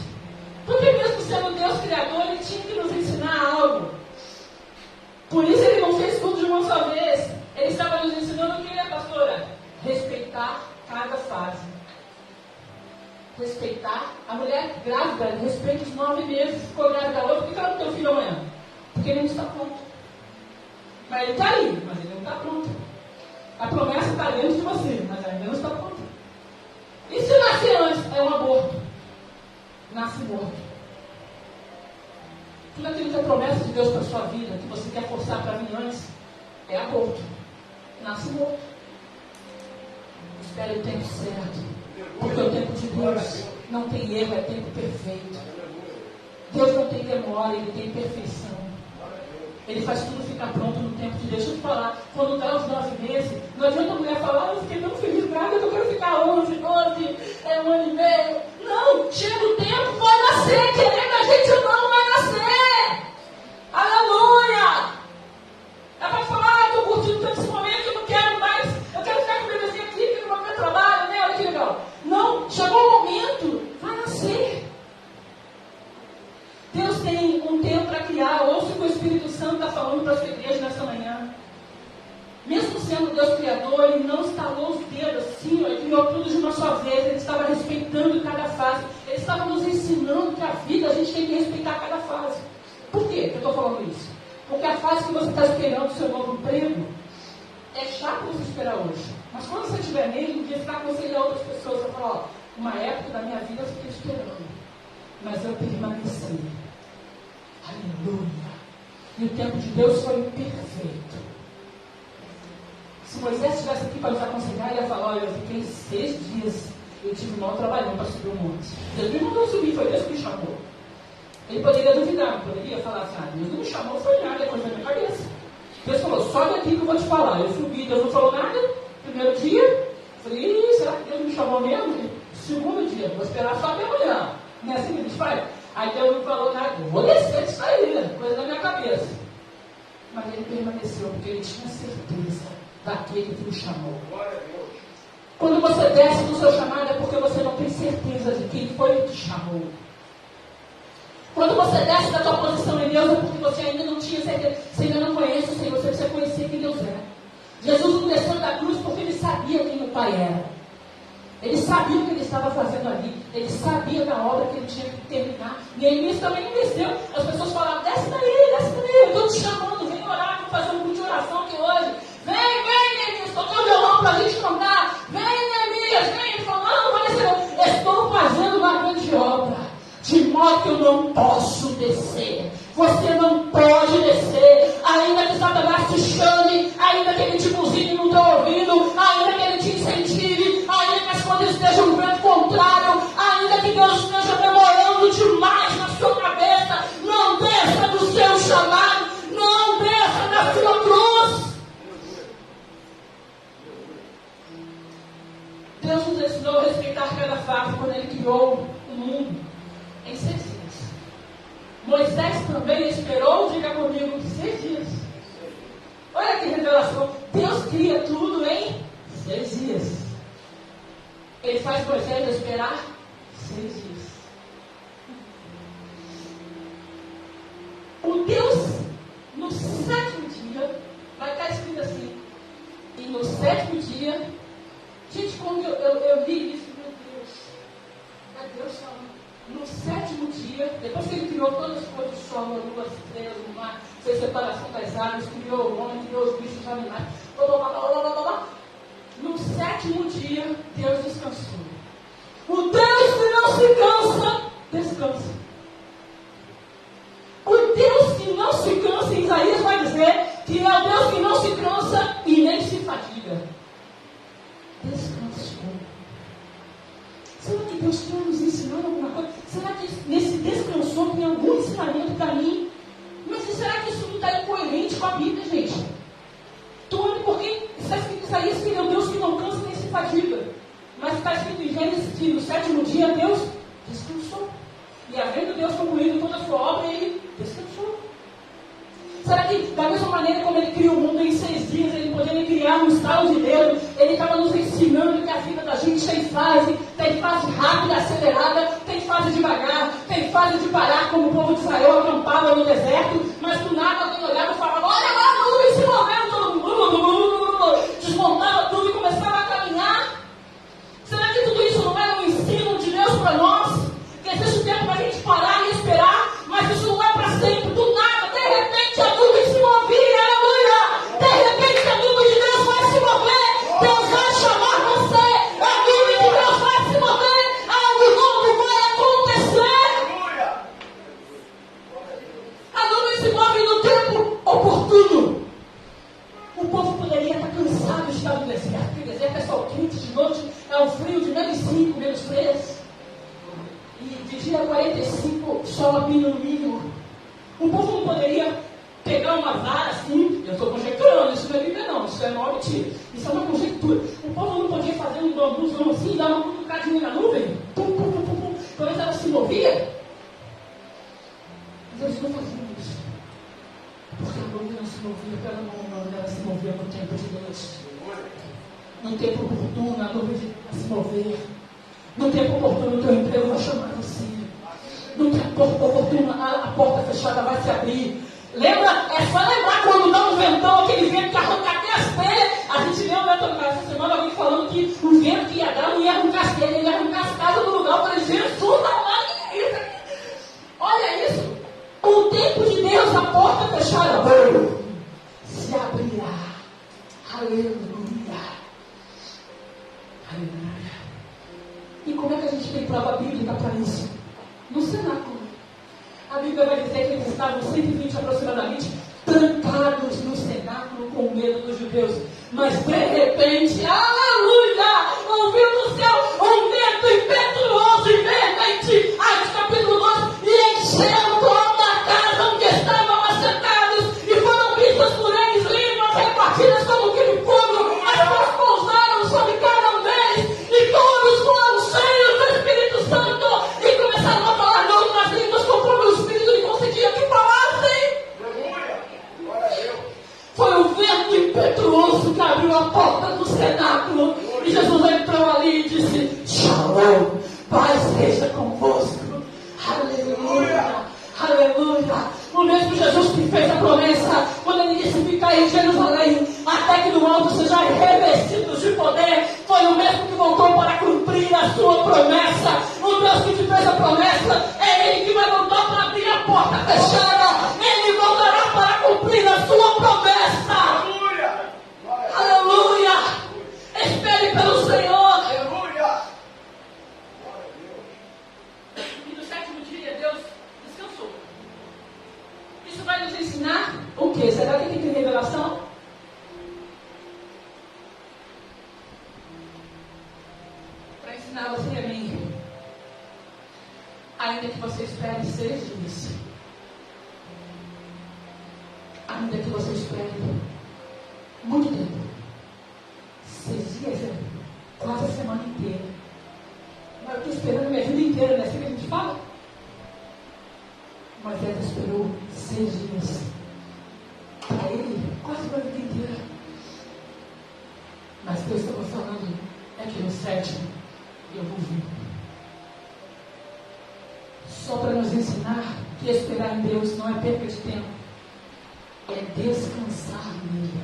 Porque mesmo sendo Deus criador, Ele tinha que nos ensinar algo. Por isso Ele não fez tudo de uma só vez. Ele estava nos ensinando o que, pastora? Respeitar cada fase. Respeitar. A mulher grávida, respeita os 9 meses. Ficou grávida hoje, por que ela não tem o filho amanhã? Porque ele não está pronto. Mas ele está aí, mas ele não está pronto. A promessa está dentro de você, mas ainda não está pronta. E se nascer antes? É um aborto. Nasce morto. Tudo aquilo que é promessa de Deus para a sua vida, que você quer forçar para vir antes, é aborto. Nasce morto. Espere o tempo certo. Porque o tempo de Deus não tem erro, é tempo perfeito. Deus não tem demora, Ele tem perfeição. Ele faz tudo ficar pronto no tempo de Deus. Deixa eu te falar, quando dá os 9 meses, não adianta a mulher falar, eu fiquei tão feliz, grávida, que eu quero ficar 11, 12, 1 ano e meio. Não, chega o tempo, vai nascer, querendo a gente ou não, vai nascer. Aleluia! É para falar, estou curtindo tanto esse momento, eu não quero mais, eu quero ficar com o bebezinho aqui, que não vai meu trabalho, né? Olha que legal. Não, chegou o momento, vai nascer. Deus tem um tempo para criar. Ouça o que o Espírito Santo está falando para a sua igreja nesta manhã. Mesmo sendo Deus criador, Ele não estalou os dedos assim, Ele criou tudo de uma só vez. Ele estava respeitando cada fase. Ele estava nos ensinando que a vida a gente tem que respeitar cada fase. Por que eu estou falando isso? Porque a fase que você está esperando o seu novo emprego é chato você esperar hoje. Mas quando você estiver nele, um dia ficar aconselhando outras pessoas, você fala, ó, uma época da minha vida eu fiquei esperando, mas eu permaneci. Aleluia. E o tempo de Deus foi perfeito. Se Moisés estivesse aqui para nos aconselhar, ele ia falar, olha, eu fiquei 6 dias, eu tive um mau trabalhão para subir o monte. Deus me mandou subir, foi Deus que me chamou. Ele poderia duvidar, não poderia falar assim, Deus não me chamou, foi nada, depois da minha cabeça. Deus falou, sobe aqui que eu vou te falar. Eu subi, Deus não falou nada. Primeiro dia, falei, será que Deus me chamou mesmo? Segundo dia, vou esperar só até amanhã. Não é assim que a gente faz? Aí Deus não falou nada, vou descer disso aí, coisa da minha cabeça. Mas ele permaneceu, porque ele tinha certeza daquele que o chamou. Quando você desce do seu chamado é porque você não tem certeza de quem foi que te chamou. Quando você desce da tua posição em Deus é porque você ainda não tinha certeza, você ainda não conhece o Senhor, você precisa conhecer quem Deus é. Jesus não desceu da cruz porque ele sabia quem o Pai era. Ele sabia o que ele estava fazendo ali. Ele sabia da obra que ele tinha que terminar. Neemias também não desceu. As pessoas falavam, desce daí, eu estou te chamando, vem orar, vou fazer um culto de oração aqui hoje. Vem, Neemias, toca o violão para a gente cantar. Vem, Neemias, vem. Ele falou, não vai descer não. Estou fazendo uma grande obra, de modo que eu não posso descer. Você não pode descer, ainda que Satanás te chame, ainda que ele te buzine no teu ouvido, ainda que ele te incentive, ainda que as coisas estejam vendo contrário, ainda que Deus esteja demorando demais na sua cabeça, não desça do seu chamado, não desça da sua cruz. Deus nos ensinou a respeitar cada fase quando Ele criou o mundo em 6 dias. Moisés também esperou, diga comigo, 6 dias. Olha que revelação. Deus cria tudo em 6 dias. Ele faz Moisés esperar 6 dias. O Deus, no 7º dia, vai estar escrito assim, e no 7º dia, gente, quando eu li isso, meu Deus, é Deus falando. No 7º dia, depois que ele criou todas as coisas, o sol, a lua, as estrelas, o mar, fez separação das águas, criou o homem, criou os bichos, os animais, blá, blá, blá, blá, blá, blá. No 7º dia, Deus descansou. O Deus que não se cansa, descansa. O Deus que não se cansa, Isaías vai dizer que é o Deus que não se cansa e nem se fadiga. Descansou. Será que Deus quer nos ensinar alguma coisa? Será que nesse descansou tem algum ensinamento para mim? Mas será que isso não está incoerente com a Bíblia, gente? Tudo porque está escrito em Isaías que ele é o Deus que não cansa nem se fadiga. Mas está escrito em Gênesis que no 7º dia Deus descansou. E havendo Deus concluído toda a sua obra, ele descansou. Será que, da mesma maneira como ele criou o mundo em 6 dias, ele poderia criar um estalo de dedo? Ele estava nos ensinando que a vida da gente tem fase rápida, acelerada, tem fase devagar, tem fase de parar, como o povo de Israel acampava no deserto, mas do nada alguém olhava e falava, olha lá, a nuvem se movendo, todo desmontava tudo e começava a caminhar. Será que tudo isso não era um ensino de Deus para nós? Que existe tempo para a gente parar e esperar, mas isso não é para sempre, do nada, de repente a nuvem se movia, aleluia! De repente a nuvem de Deus vai se mover, Deus vai chamar você, a nuvem de Deus vai se mover, algo novo vai acontecer. A nuvem se move no tempo oportuno. O povo poderia estar cansado de estar no deserto, porque o deserto é sol quente, de noite é um frio de -5, -3. E de dia 45, sol a pino no mínimo. O povo não poderia pegar uma vara assim, eu estou conjecturando, isso não é Bíblia não, isso é uma mentira. Isso é uma conjectura. O povo não podia fazer um bambuzão assim, dar uma cutucadinha na nuvem, pum, pum, pum, pum, pum, quando ela se movia. Mas eles não faziam isso. Porque a nuvem não se movia pela mão, ela se movia no tempo de Deus. No tempo oportuno, a nuvem vai se mover. No tempo oportuno, o teu emprego vai chamar você. No tempo oportuno, a porta fechada vai se abrir. Lembra? É só lembrar quando dá um ventão, aquele vento que arranca até as telhas. A gente leu essa semana alguém falando que o vento que ia dar não ia arrancar as telhas, ele ia arrancar as casas do lugar. Eu falei, Jesus amado, olha isso. O tempo de Deus, a porta fechada se abrirá. Aleluia. Aleluia. E como é que a gente tem prova bíblica para isso? No cenáculo. A Bíblia vai dizer que eles estavam 120 aproximadamente trancados no cenáculo com medo dos judeus. Mas de repente, aleluia! Ouviu do céu um vento impetuoso e veemente, Atos capítulo 12, e encheu toda a casa onde estavam assentados, e foram vistas por eles línguas repartidas como que de fogo, as quais pousaram sobre cada um deles, e todos foram cheios do Espírito Santo, e começaram a falar novas línguas conforme o Espírito lhe concedia que falassem. Foi o vento impetuoso que abriu a porta do cenáculo, e Jesus entrou ali Aleluia. O mesmo Jesus que fez a promessa, quando ele disse ficar em Jerusalém, até que do alto seja revestidos de poder, foi o mesmo que voltou para cumprir a sua promessa. O Deus que te fez a promessa, é Ele que vai voltar para abrir a porta fechada. Ele voltará para cumprir a sua promessa. Aleluia. Aleluia. Espere pelo Senhor. Aleluia. E no sétimo dia Deus descansou. Isso vai nos ensinar o quê? Será que tem revelação? Para ensinar você e a mim. Ainda que você espere 6 dias. Ainda que você espere muito tempo. 6 dias é quase a semana inteira. Mas eu estou esperando minha vida inteira, não é assim que a gente fala? Moisés esperou 6 dias. Para ele, quase a vida inteira. Mas Deus estava falando, é que no 7º eu vou vir. Só para nos ensinar que esperar em Deus não é perda de tempo. É descansar nele.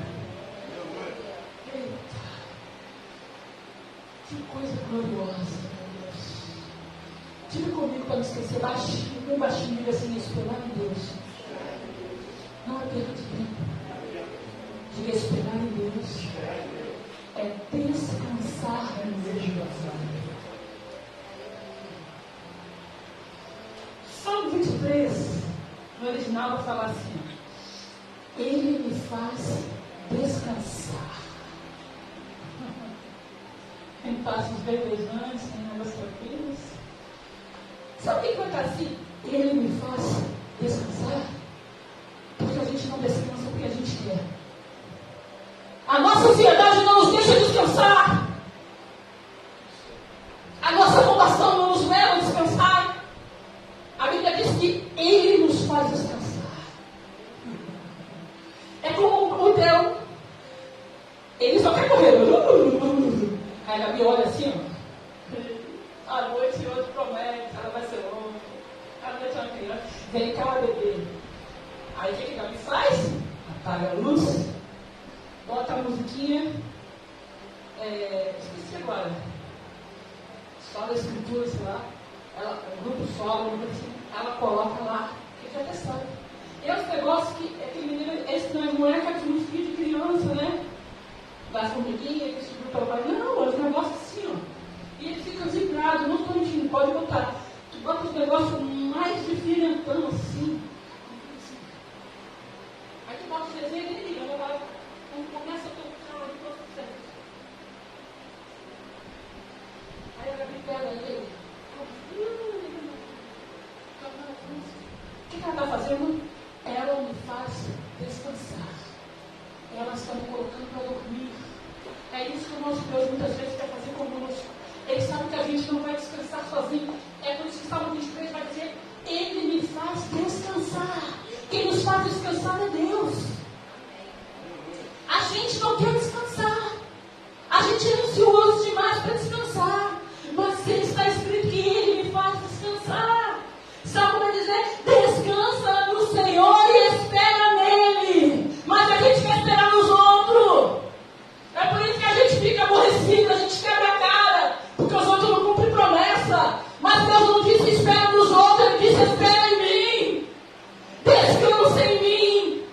Eita! Que coisa gloriosa, meu Deus. Diga comigo para não esquecer baixinho, bem baixinho, diga assim, esperar em Deus. Não é perda de tempo. Diga esperar em Deus. É descansar nele. Salmo 23, no original, vai falar assim: Ele me faz descansar em passos verdejantes, em águas tranquilas. Sabe o que vai estar assim? Ele me faz descansar porque a gente não descansa porque a gente quer. A nossa ansiedade não nos deixa descansar. A nossa vocação não nos leva a descansar. A Bíblia diz que Ele nos faz descansar. É como o Theo. Ele só quer correr. Aí a Gabi olha assim, ó. À noite hoje promete, ela vai ser longe. À noite é uma criança. Vem cá, bebê. Aí o que a Gabi faz? Apaga a luz, bota a musiquinha. Esqueci agora. Só da escritura, sei lá. Ela, o grupo solo, assim, ela coloca lá, que já até sabe. E é os negócios que aquele menino, esse não é cartoon de criança, né? Das formiguinhas, que se grupo ela fala, não, é os negócios assim, ó. E ele fica vibrado, não bonitinho, pode botar. Tu bota os negócios mais diferentão assim. Aí tu bota o desenho e ele liga, quando começa a tocar, ele toca certo. Aí a Gabi pega ele. O que ela está fazendo? Ela me faz descansar. Ela está me colocando para dormir. É isso que o nosso Deus muitas vezes quer fazer conosco. Ele sabe que a gente não vai descansar sozinho. É por isso que o Salmo 23 vai dizer: Ele me faz descansar. Quem nos faz descansar é Deus. A gente não quer descansar. A gente é ansioso demais para descansar. Mas ele está escrito que Ele me faz descansar. Salmo vai dizer: descansa no Senhor e espera nele. Mas a gente quer esperar nos outros. É por isso que a gente fica aborrecido, a gente quebra a cara, porque os outros não cumprem promessa. Mas Deus não disse espera nos outros, Ele disse espera em mim. Descansa em mim.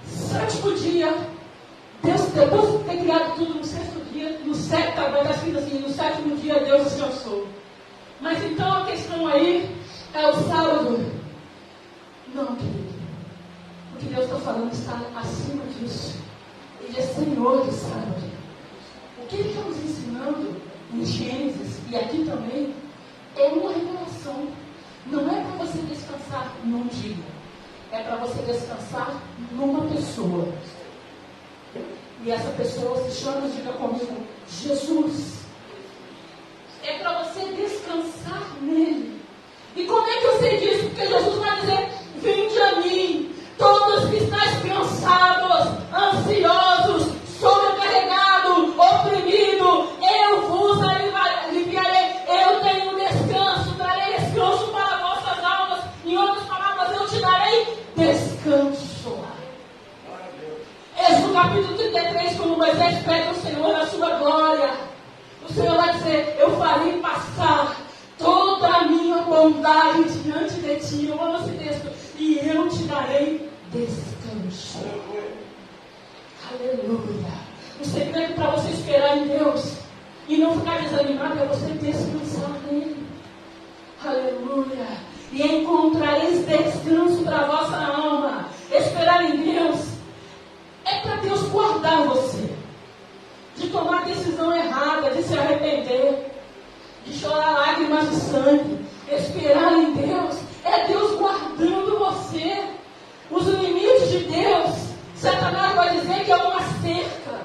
Sétimo dia, Deus, depois de ter criado tudo no 6º dia, vai estar escrito assim: no 7º dia Deus descansou. Mas então a questão aí é o sábado. Não, querido. O que Deus está falando está acima disso. Ele é Senhor do sábado. O que Ele está nos ensinando em Gênesis e aqui também é uma revelação. Não é para você descansar num dia. É para você descansar numa pessoa. E essa pessoa se chama, diga comigo, Jesus. É para você descansar nele. E como é que eu sei disso? Porque Jesus vai dizer: vinde a mim, todos que estáis cansados, ansiosos, sobrecarregados, oprimidos, eu vos aliviarei. Eu tenho descanso, darei descanso para vossas almas. trabalho diante de ti. Eu amo esse texto. E eu te darei descanso. Aleluia. O segredo para você esperar em Deus e não ficar desanimado é você descansar nele. Aleluia. E encontrareis descanso para a vossa alma. Esperar em Deus é para Deus guardar você de tomar decisão errada, de se arrepender, de chorar lágrimas de sangue. Esperar em Deus é Deus guardando você. Os limites de Deus, Satanás vai dizer que é uma cerca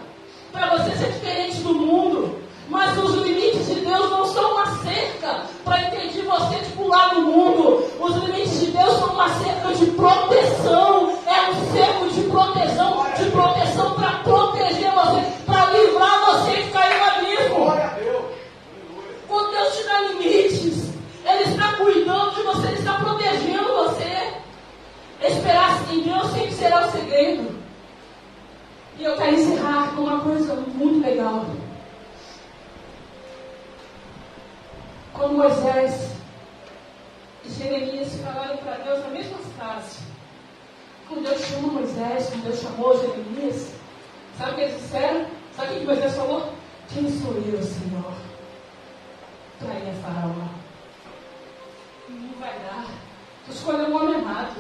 para você ser diferente do mundo. Mas os limites de Deus não são uma cerca para impedir você de pular no mundo. Os limites de Deus são uma cerca de proteção. É um cerco de proteção para proteger você, para livrar você de cair no abismo. Quando Deus te dá limites, Ele está cuidando de você, Ele está protegendo você. Esperar em Deus sempre será o segredo. E eu quero encerrar com uma coisa muito legal. Quando Moisés e Jeremias falaram para Deus a mesma frase. Quando Deus chamou Moisés, quando Deus chamou Jeremias, sabe o que eles disseram? Sabe o que Moisés falou? Quem sou eu, Senhor? Para ir a Faraó. Não vai dar. Tu escolheu um homem errado.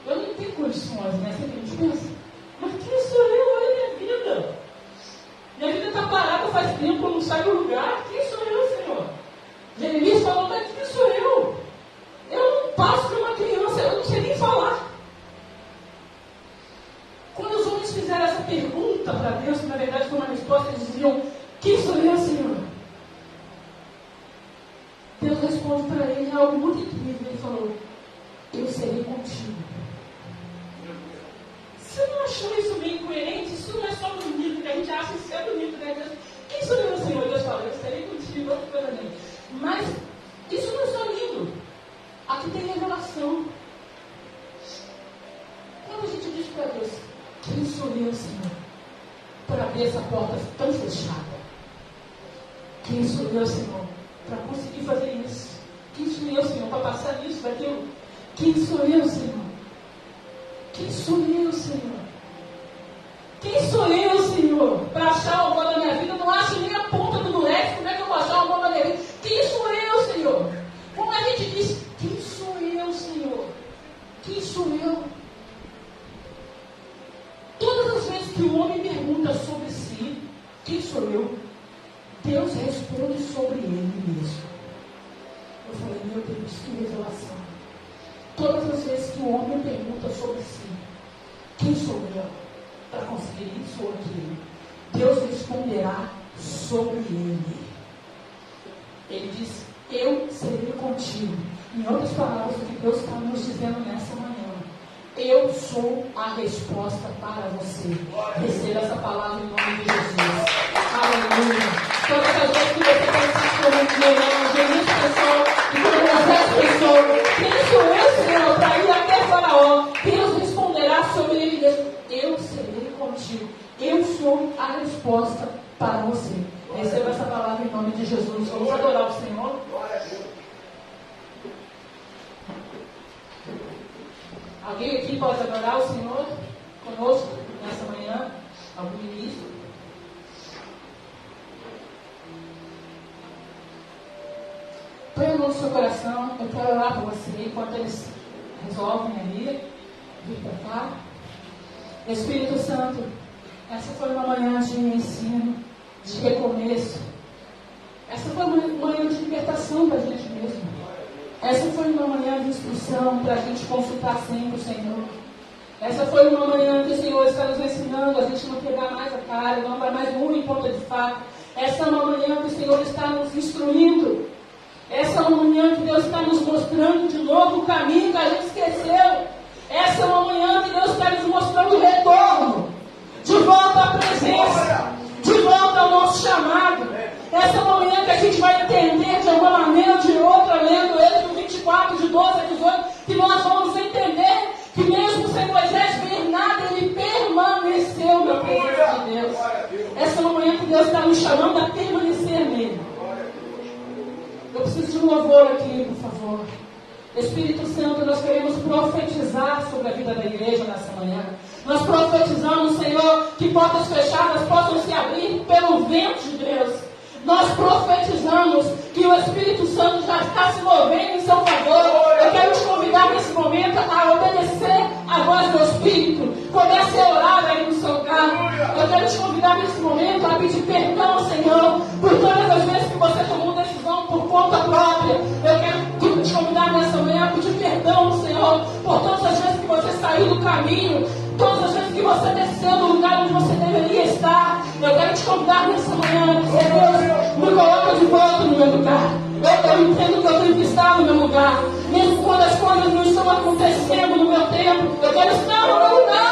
Eu não tenho condições, né? Você tem que pensar. Mas quem sou eu? Olha minha vida. Minha vida está parada faz tempo, eu não saio do lugar. Quem sou eu, Senhor? Jeremias falou, mas quem sou eu? Eu não passo para uma criança, eu não sei nem falar. Quando os homens fizeram essa pergunta para Deus, que na verdade foi uma resposta, eles diziam, quem sou eu, Senhor? Deus responde para ele algo muito incrível. Ele falou, eu serei contigo. Você não achou isso bem coerente? Isso não é só bonito, que a gente acha isso é bonito, né? Deus, quem sou eu, Senhor? Deus fala, eu serei contigo, outra coisa nem. Mas isso não é só lindo. Aqui tem revelação. Quando a gente diz para Deus, quem sou eu, Senhor? Para abrir essa porta tão fechada. Quem sou eu, Senhor? Para conseguir fazer isso. Quem sou eu, Senhor? Para passar nisso, daquilo. Quem sou eu, Senhor? Quem sou eu, Senhor? Quem sou eu, Senhor? Para achar o amor da minha vida, eu não acho nem a ponta do durex. Como é que eu vou achar o amor da minha vida? Quem sou eu, Senhor? Como a gente diz, quem sou eu, Senhor? Quem sou eu? Todas as vezes que o homem pergunta sobre si, quem sou eu? Deus responde sobre ele mesmo. Eu falei, meu Deus, que revelação. Todas as vezes que o homem pergunta sobre si, quem sou eu? Para conseguir isso ou aquilo, Deus responderá sobre ele. Ele diz, eu serei contigo. Em outras palavras, o que Deus está nos dizendo nessa manhã, eu sou a resposta para você. Receba essa palavra em nome de Jesus. Aleluia. Todas as vezes que você está se escolhendo, Jesus pensou, e quando Moisés pensou, quem sou eu, Senhor, para ir até Faraó? Deus responderá sobre ele mesmo, eu serei contigo. Eu sou a resposta para você. Receba essa palavra em nome de Jesus. Vamos adorar o Senhor. Alguém aqui pode adorar o Senhor conosco nessa manhã? Algum ministro? Põe a mão no seu coração. Eu quero orar por você enquanto eles resolvem ali vir para cá. Espírito Santo, essa foi uma manhã de ensino, de recomeço. Essa foi uma manhã de libertação para a gente mesmo. Essa foi uma manhã de instrução para a gente consultar sempre o Senhor. Essa foi uma manhã que o Senhor está nos ensinando a gente não quebrar mais a cara, não dar mais ruim em ponta de faca. Essa é uma manhã que o Senhor está nos instruindo. Essa é uma manhã que Deus está nos mostrando de novo o caminho que a gente esqueceu. Essa é uma manhã que Deus está nos mostrando o retorno. De volta à presença. De volta ao nosso chamado. Essa é uma manhã que a gente vai entender de alguma maneira ou de outra, lendo Êxodo 24, de 12 a 18, que nós vamos entender que mesmo sem Moisés ver nada, ele permaneceu na presença de Deus. Essa é uma manhã que Deus está nos chamando a permanecer nele. Eu preciso de um louvor aqui, por favor. Espírito Santo, nós queremos profetizar sobre a vida da igreja nessa manhã. Nós profetizamos, Senhor, que portas fechadas possam se abrir pelo vento de Deus. Nós profetizamos que o Espírito Santo já está se movendo em seu favor. Eu quero te convidar nesse momento a obedecer a voz do Espírito. Comece a orar aí no seu lugar. Eu quero te convidar nesse momento a pedir perdão, Senhor, por todas as vezes que você tomou decisão por conta própria. Eu quero te convidar nessa manhã a pedir perdão, Senhor, por todas as vezes que você saiu do caminho, todas as vezes que você desceu do lugar onde você deveria estar. Eu quero te convidar nessa manhã, Deus, me coloca de volta no meu lugar. Eu entendo que eu tenho que estar no meu lugar. Mesmo quando as coisas não estão acontecendo no meu tempo, eu quero estar no meu lugar.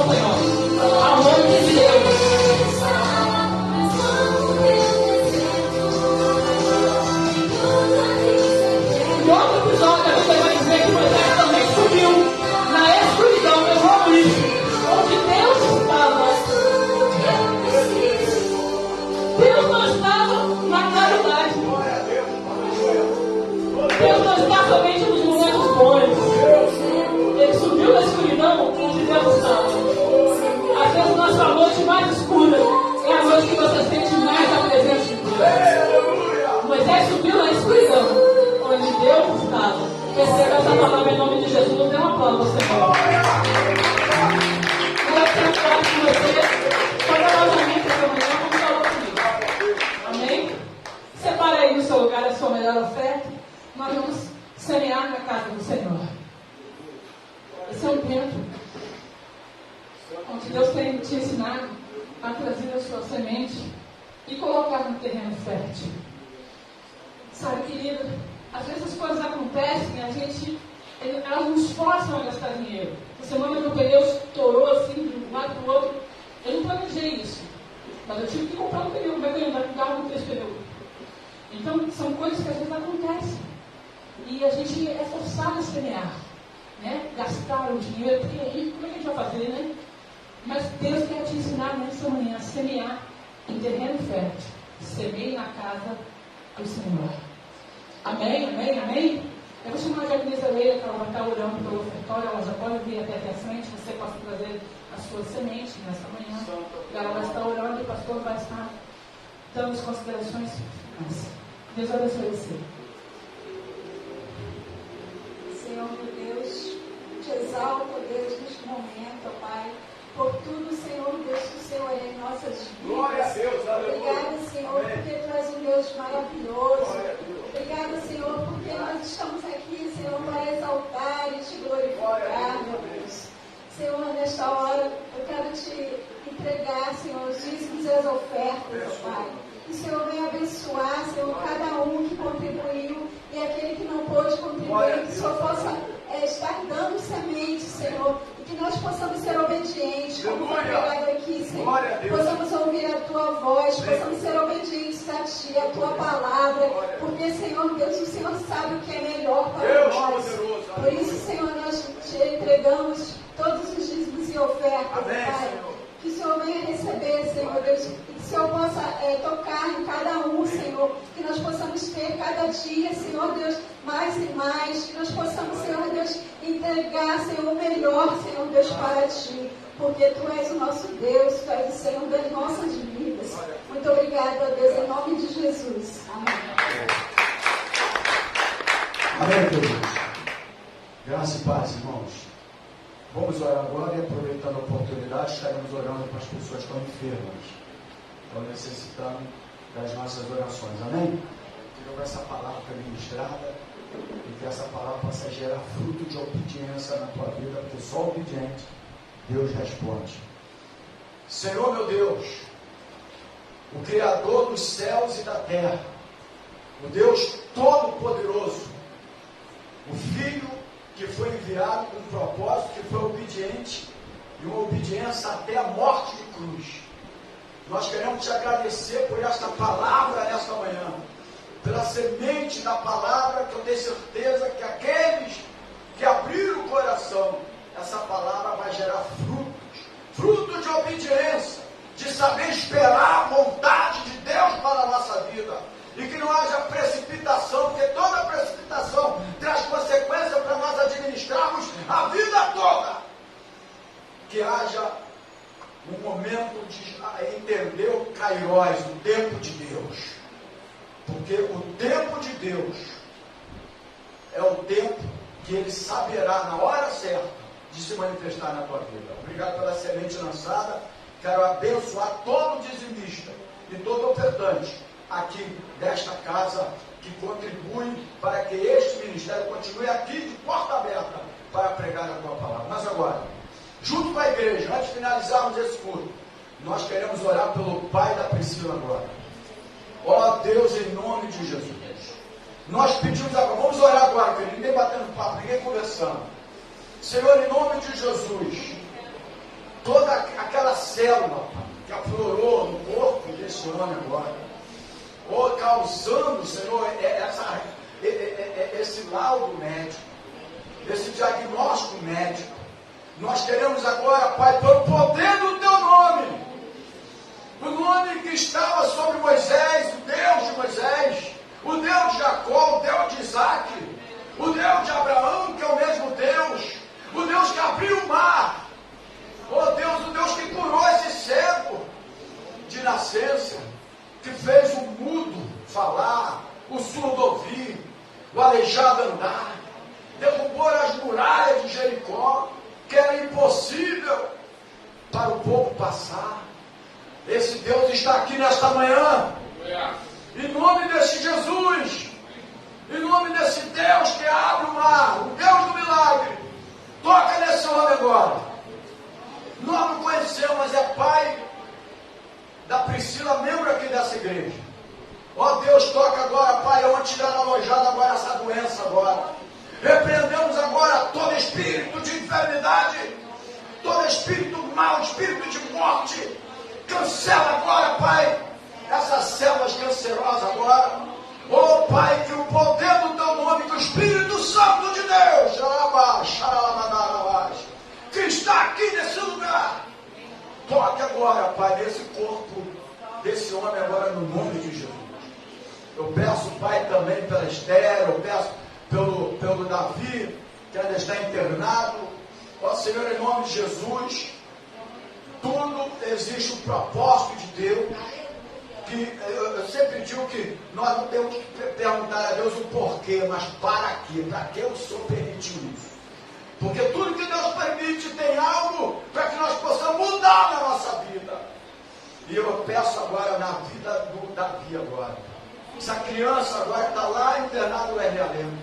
ao Senhor. Ao nome de Deus. Em outro episódio, você vai dizer que Moisés também subiu na escuridão, eu vou isso, onde Deus estava. Deus não estava na caridade. Deus não está somente nos momentos bons. Ele subiu na escuridão onde Deus estava. Às vezes, nossa noite mais escura é a noite que você sente mais a presença de Deus. Moisés subiu na escuridão onde Deus estava. Receba essa palavra em nome de Jesus. Não dê uma palma, Senhor. Eu quero falar com você poderosamente essa manhã, como falou comigo. Amém? Separa aí no seu lugar a sua melhor oferta. Nós vamos semear na casa do Senhor. Esse é um tempo onde Deus tem te ensinado a trazer a sua semente e colocar no terreno fértil. Sabe, querida, às vezes as coisas acontecem, elas nos forçam a gastar dinheiro. Essa semana meu pneu estourou assim, de um lado para o outro. Eu não planejei isso, mas eu tive que comprar um pneu. Como é que eu ia andar com um carro com 3 pneus? Então, são coisas que às vezes acontecem. E a gente é forçado a semear, né? Gastar o dinheiro, porque aí, como é que a gente vai fazer, né? Mas Deus quer te ensinar nessa manhã a semear em terreno fértil. Semeie na casa do Senhor. Amém, amém, amém? Eu vou chamar a Jacqueline Leira, que ela vai estar orando pelo ofertório. Ela já pode vir até aqui à frente. Você pode trazer a sua semente nessa manhã. Ela vai estar orando e o pastor vai estar dando as considerações finais. Deus abençoe você. Senhor, meu Deus, te exalto, Deus, neste momento, ó Pai, por tudo, Senhor, Deus, que o Senhor é em nossas vidas. Glória a Deus, aleluia. Obrigada, Senhor, porque tu és um Deus maravilhoso. Obrigada, Senhor, porque nós estamos aqui, Senhor, para exaltar e te glorificar, meu Deus. Senhor, nesta hora, eu quero te entregar, Senhor, os dízimos e as ofertas, ó Pai. Que o Senhor venha abençoar, Senhor, cada um que contribuiu e aquele que não pôde contribuir, que o Senhor possa estar dando semente, Senhor, e que nós possamos ser obedientes, como foi pregado aqui, Senhor. Possamos ouvir a Tua voz, possamos ser obedientes a Ti, a Tua palavra, porque, Senhor Deus, o Senhor sabe o que é melhor para nós. Por isso, Senhor, nós te entregamos todos os dízimos e ofertas, Pai. Que o Senhor venha receber, Senhor Deus, e que o Senhor possa tocar em cada um, Senhor, que nós possamos ter cada dia, Senhor Deus, mais e mais, que nós possamos, Senhor Deus, entregar, Senhor, o melhor, Senhor Deus, para Ti, porque Tu és o nosso Deus, Tu és o Senhor das nossas vidas. Muito obrigada, Deus, em nome de Jesus. Amém. Amém, queridos. Graça e paz, irmãos. Vamos orar agora e, aproveitando a oportunidade, estaremos orando para as pessoas que estão enfermas, estão necessitando das nossas orações. Amém? Que essa palavra foi ministrada e que essa palavra possa gerar fruto de obediência na tua vida, porque só obediente Deus responde. Senhor meu Deus, o Criador dos céus e da terra, o Deus Todo-Poderoso, o Filho que foi enviado com um propósito, que foi obediente, e uma obediência até a morte de cruz. Nós queremos te agradecer por esta palavra nesta manhã, pela semente da palavra, que eu tenho certeza que aqueles que abriram o coração, essa palavra vai gerar frutos de obediência, de saber esperar a vontade de Deus para a nossa vida. E que não haja precipitação, porque toda precipitação traz consequência para nós administrarmos a vida toda. Que haja um momento de entender o Kairos, o tempo de Deus. Porque o tempo de Deus é o tempo que Ele saberá na hora certa de se manifestar na tua vida. Obrigado pela semente lançada. Quero abençoar todo dizimista e todo ofertante aqui desta casa, que contribui para que este ministério continue aqui de porta aberta para pregar a tua palavra. Mas agora, junto com a igreja, antes de finalizarmos esse culto, nós queremos orar pelo pai da Priscila agora. Ó Deus, em nome de Jesus, nós pedimos agora, vamos orar agora, querido, ninguém batendo papo, ninguém conversando. Senhor, em nome de Jesus, toda aquela célula que aflorou no corpo desse homem agora, ou causando, Senhor, esse laudo médico, esse diagnóstico médico. Nós queremos agora, Pai, pelo poder do Teu nome, o nome que estava sobre Moisés, o Deus de Moisés, o Deus de Jacó, o Deus de Isaac, o Deus de Abraão, que é o mesmo Deus, o Deus que abriu o mar, oh Deus, o Deus que curou esse cego de nascença, que fez o mudo falar, o surdo ouvir, o aleijado andar, derrubou as muralhas de Jericó, que era impossível para o povo passar. Esse Deus está aqui nesta manhã, em nome desse Jesus, em nome desse Deus que abre o mar, o Deus do milagre. Toca nesse homem agora. Nós não conhecemos, mas é pai da Priscila, membro aqui dessa igreja. Ó Deus, toca agora, Pai, onde estiver alojada agora essa doença agora. Repreendemos agora todo espírito de enfermidade, todo espírito mau, espírito de morte. Cancela agora, Pai, essas células cancerosas agora. Oh Pai, que o poder do Teu nome, que o Espírito Santo de Deus, que está aqui nesse lugar, toque agora, Pai, nesse corpo desse homem agora, no nome de Jesus. Eu peço, Pai, também pela Esther, eu peço pelo Davi, que ainda está internado. Ó Senhor, em nome de Jesus, tudo existe um propósito de Deus, que eu sempre digo que nós não temos que perguntar a Deus o porquê, mas para quê? Para que o Senhor permitiu isso? Porque tudo que Deus permite tem algo para que nós possamos mudar na nossa vida. E eu peço agora na vida do Davi agora. Essa criança agora está lá internada no RLM.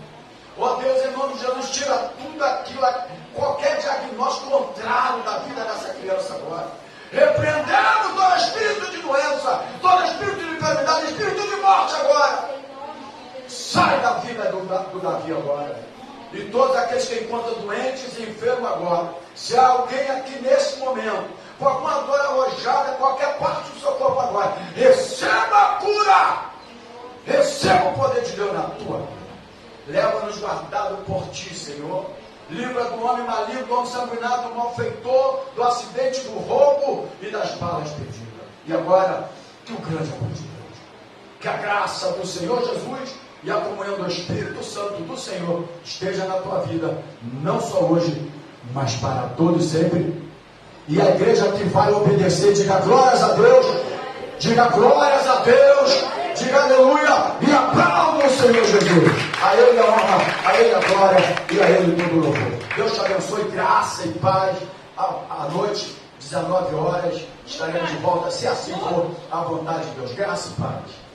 Ó Deus, em nome de Jesus, tira tudo aquilo, qualquer diagnóstico contrário da vida dessa criança agora. Repreendemos todo espírito de doença, todo espírito de enfermidade, espírito de morte agora. Sai da vida do Davi agora. E todos aqueles que encontram doentes e enfermos agora. Se há alguém aqui nesse momento, com alguma dor alojada, qualquer parte do seu corpo agora, receba a cura. Receba o poder de Deus na tua vida. Leva-nos guardado por ti, Senhor. Livra do homem maligno, do homem sanguinário, do malfeitor, do acidente, do roubo e das balas perdidas. E agora, que o grande amor de Deus, que a graça do Senhor Jesus e a comunhão do Espírito Santo do Senhor esteja na tua vida, não só hoje, mas para todo e sempre. E a igreja que vai obedecer, diga glórias a Deus, diga glórias a Deus, diga aleluia e aplauda o Senhor Jesus. A Ele a honra, a Ele a glória e a Ele todo o louvor. Deus te abençoe, graça e paz. À noite, 19 horas, estaremos de volta, se assim for a vontade de Deus. Graça e paz.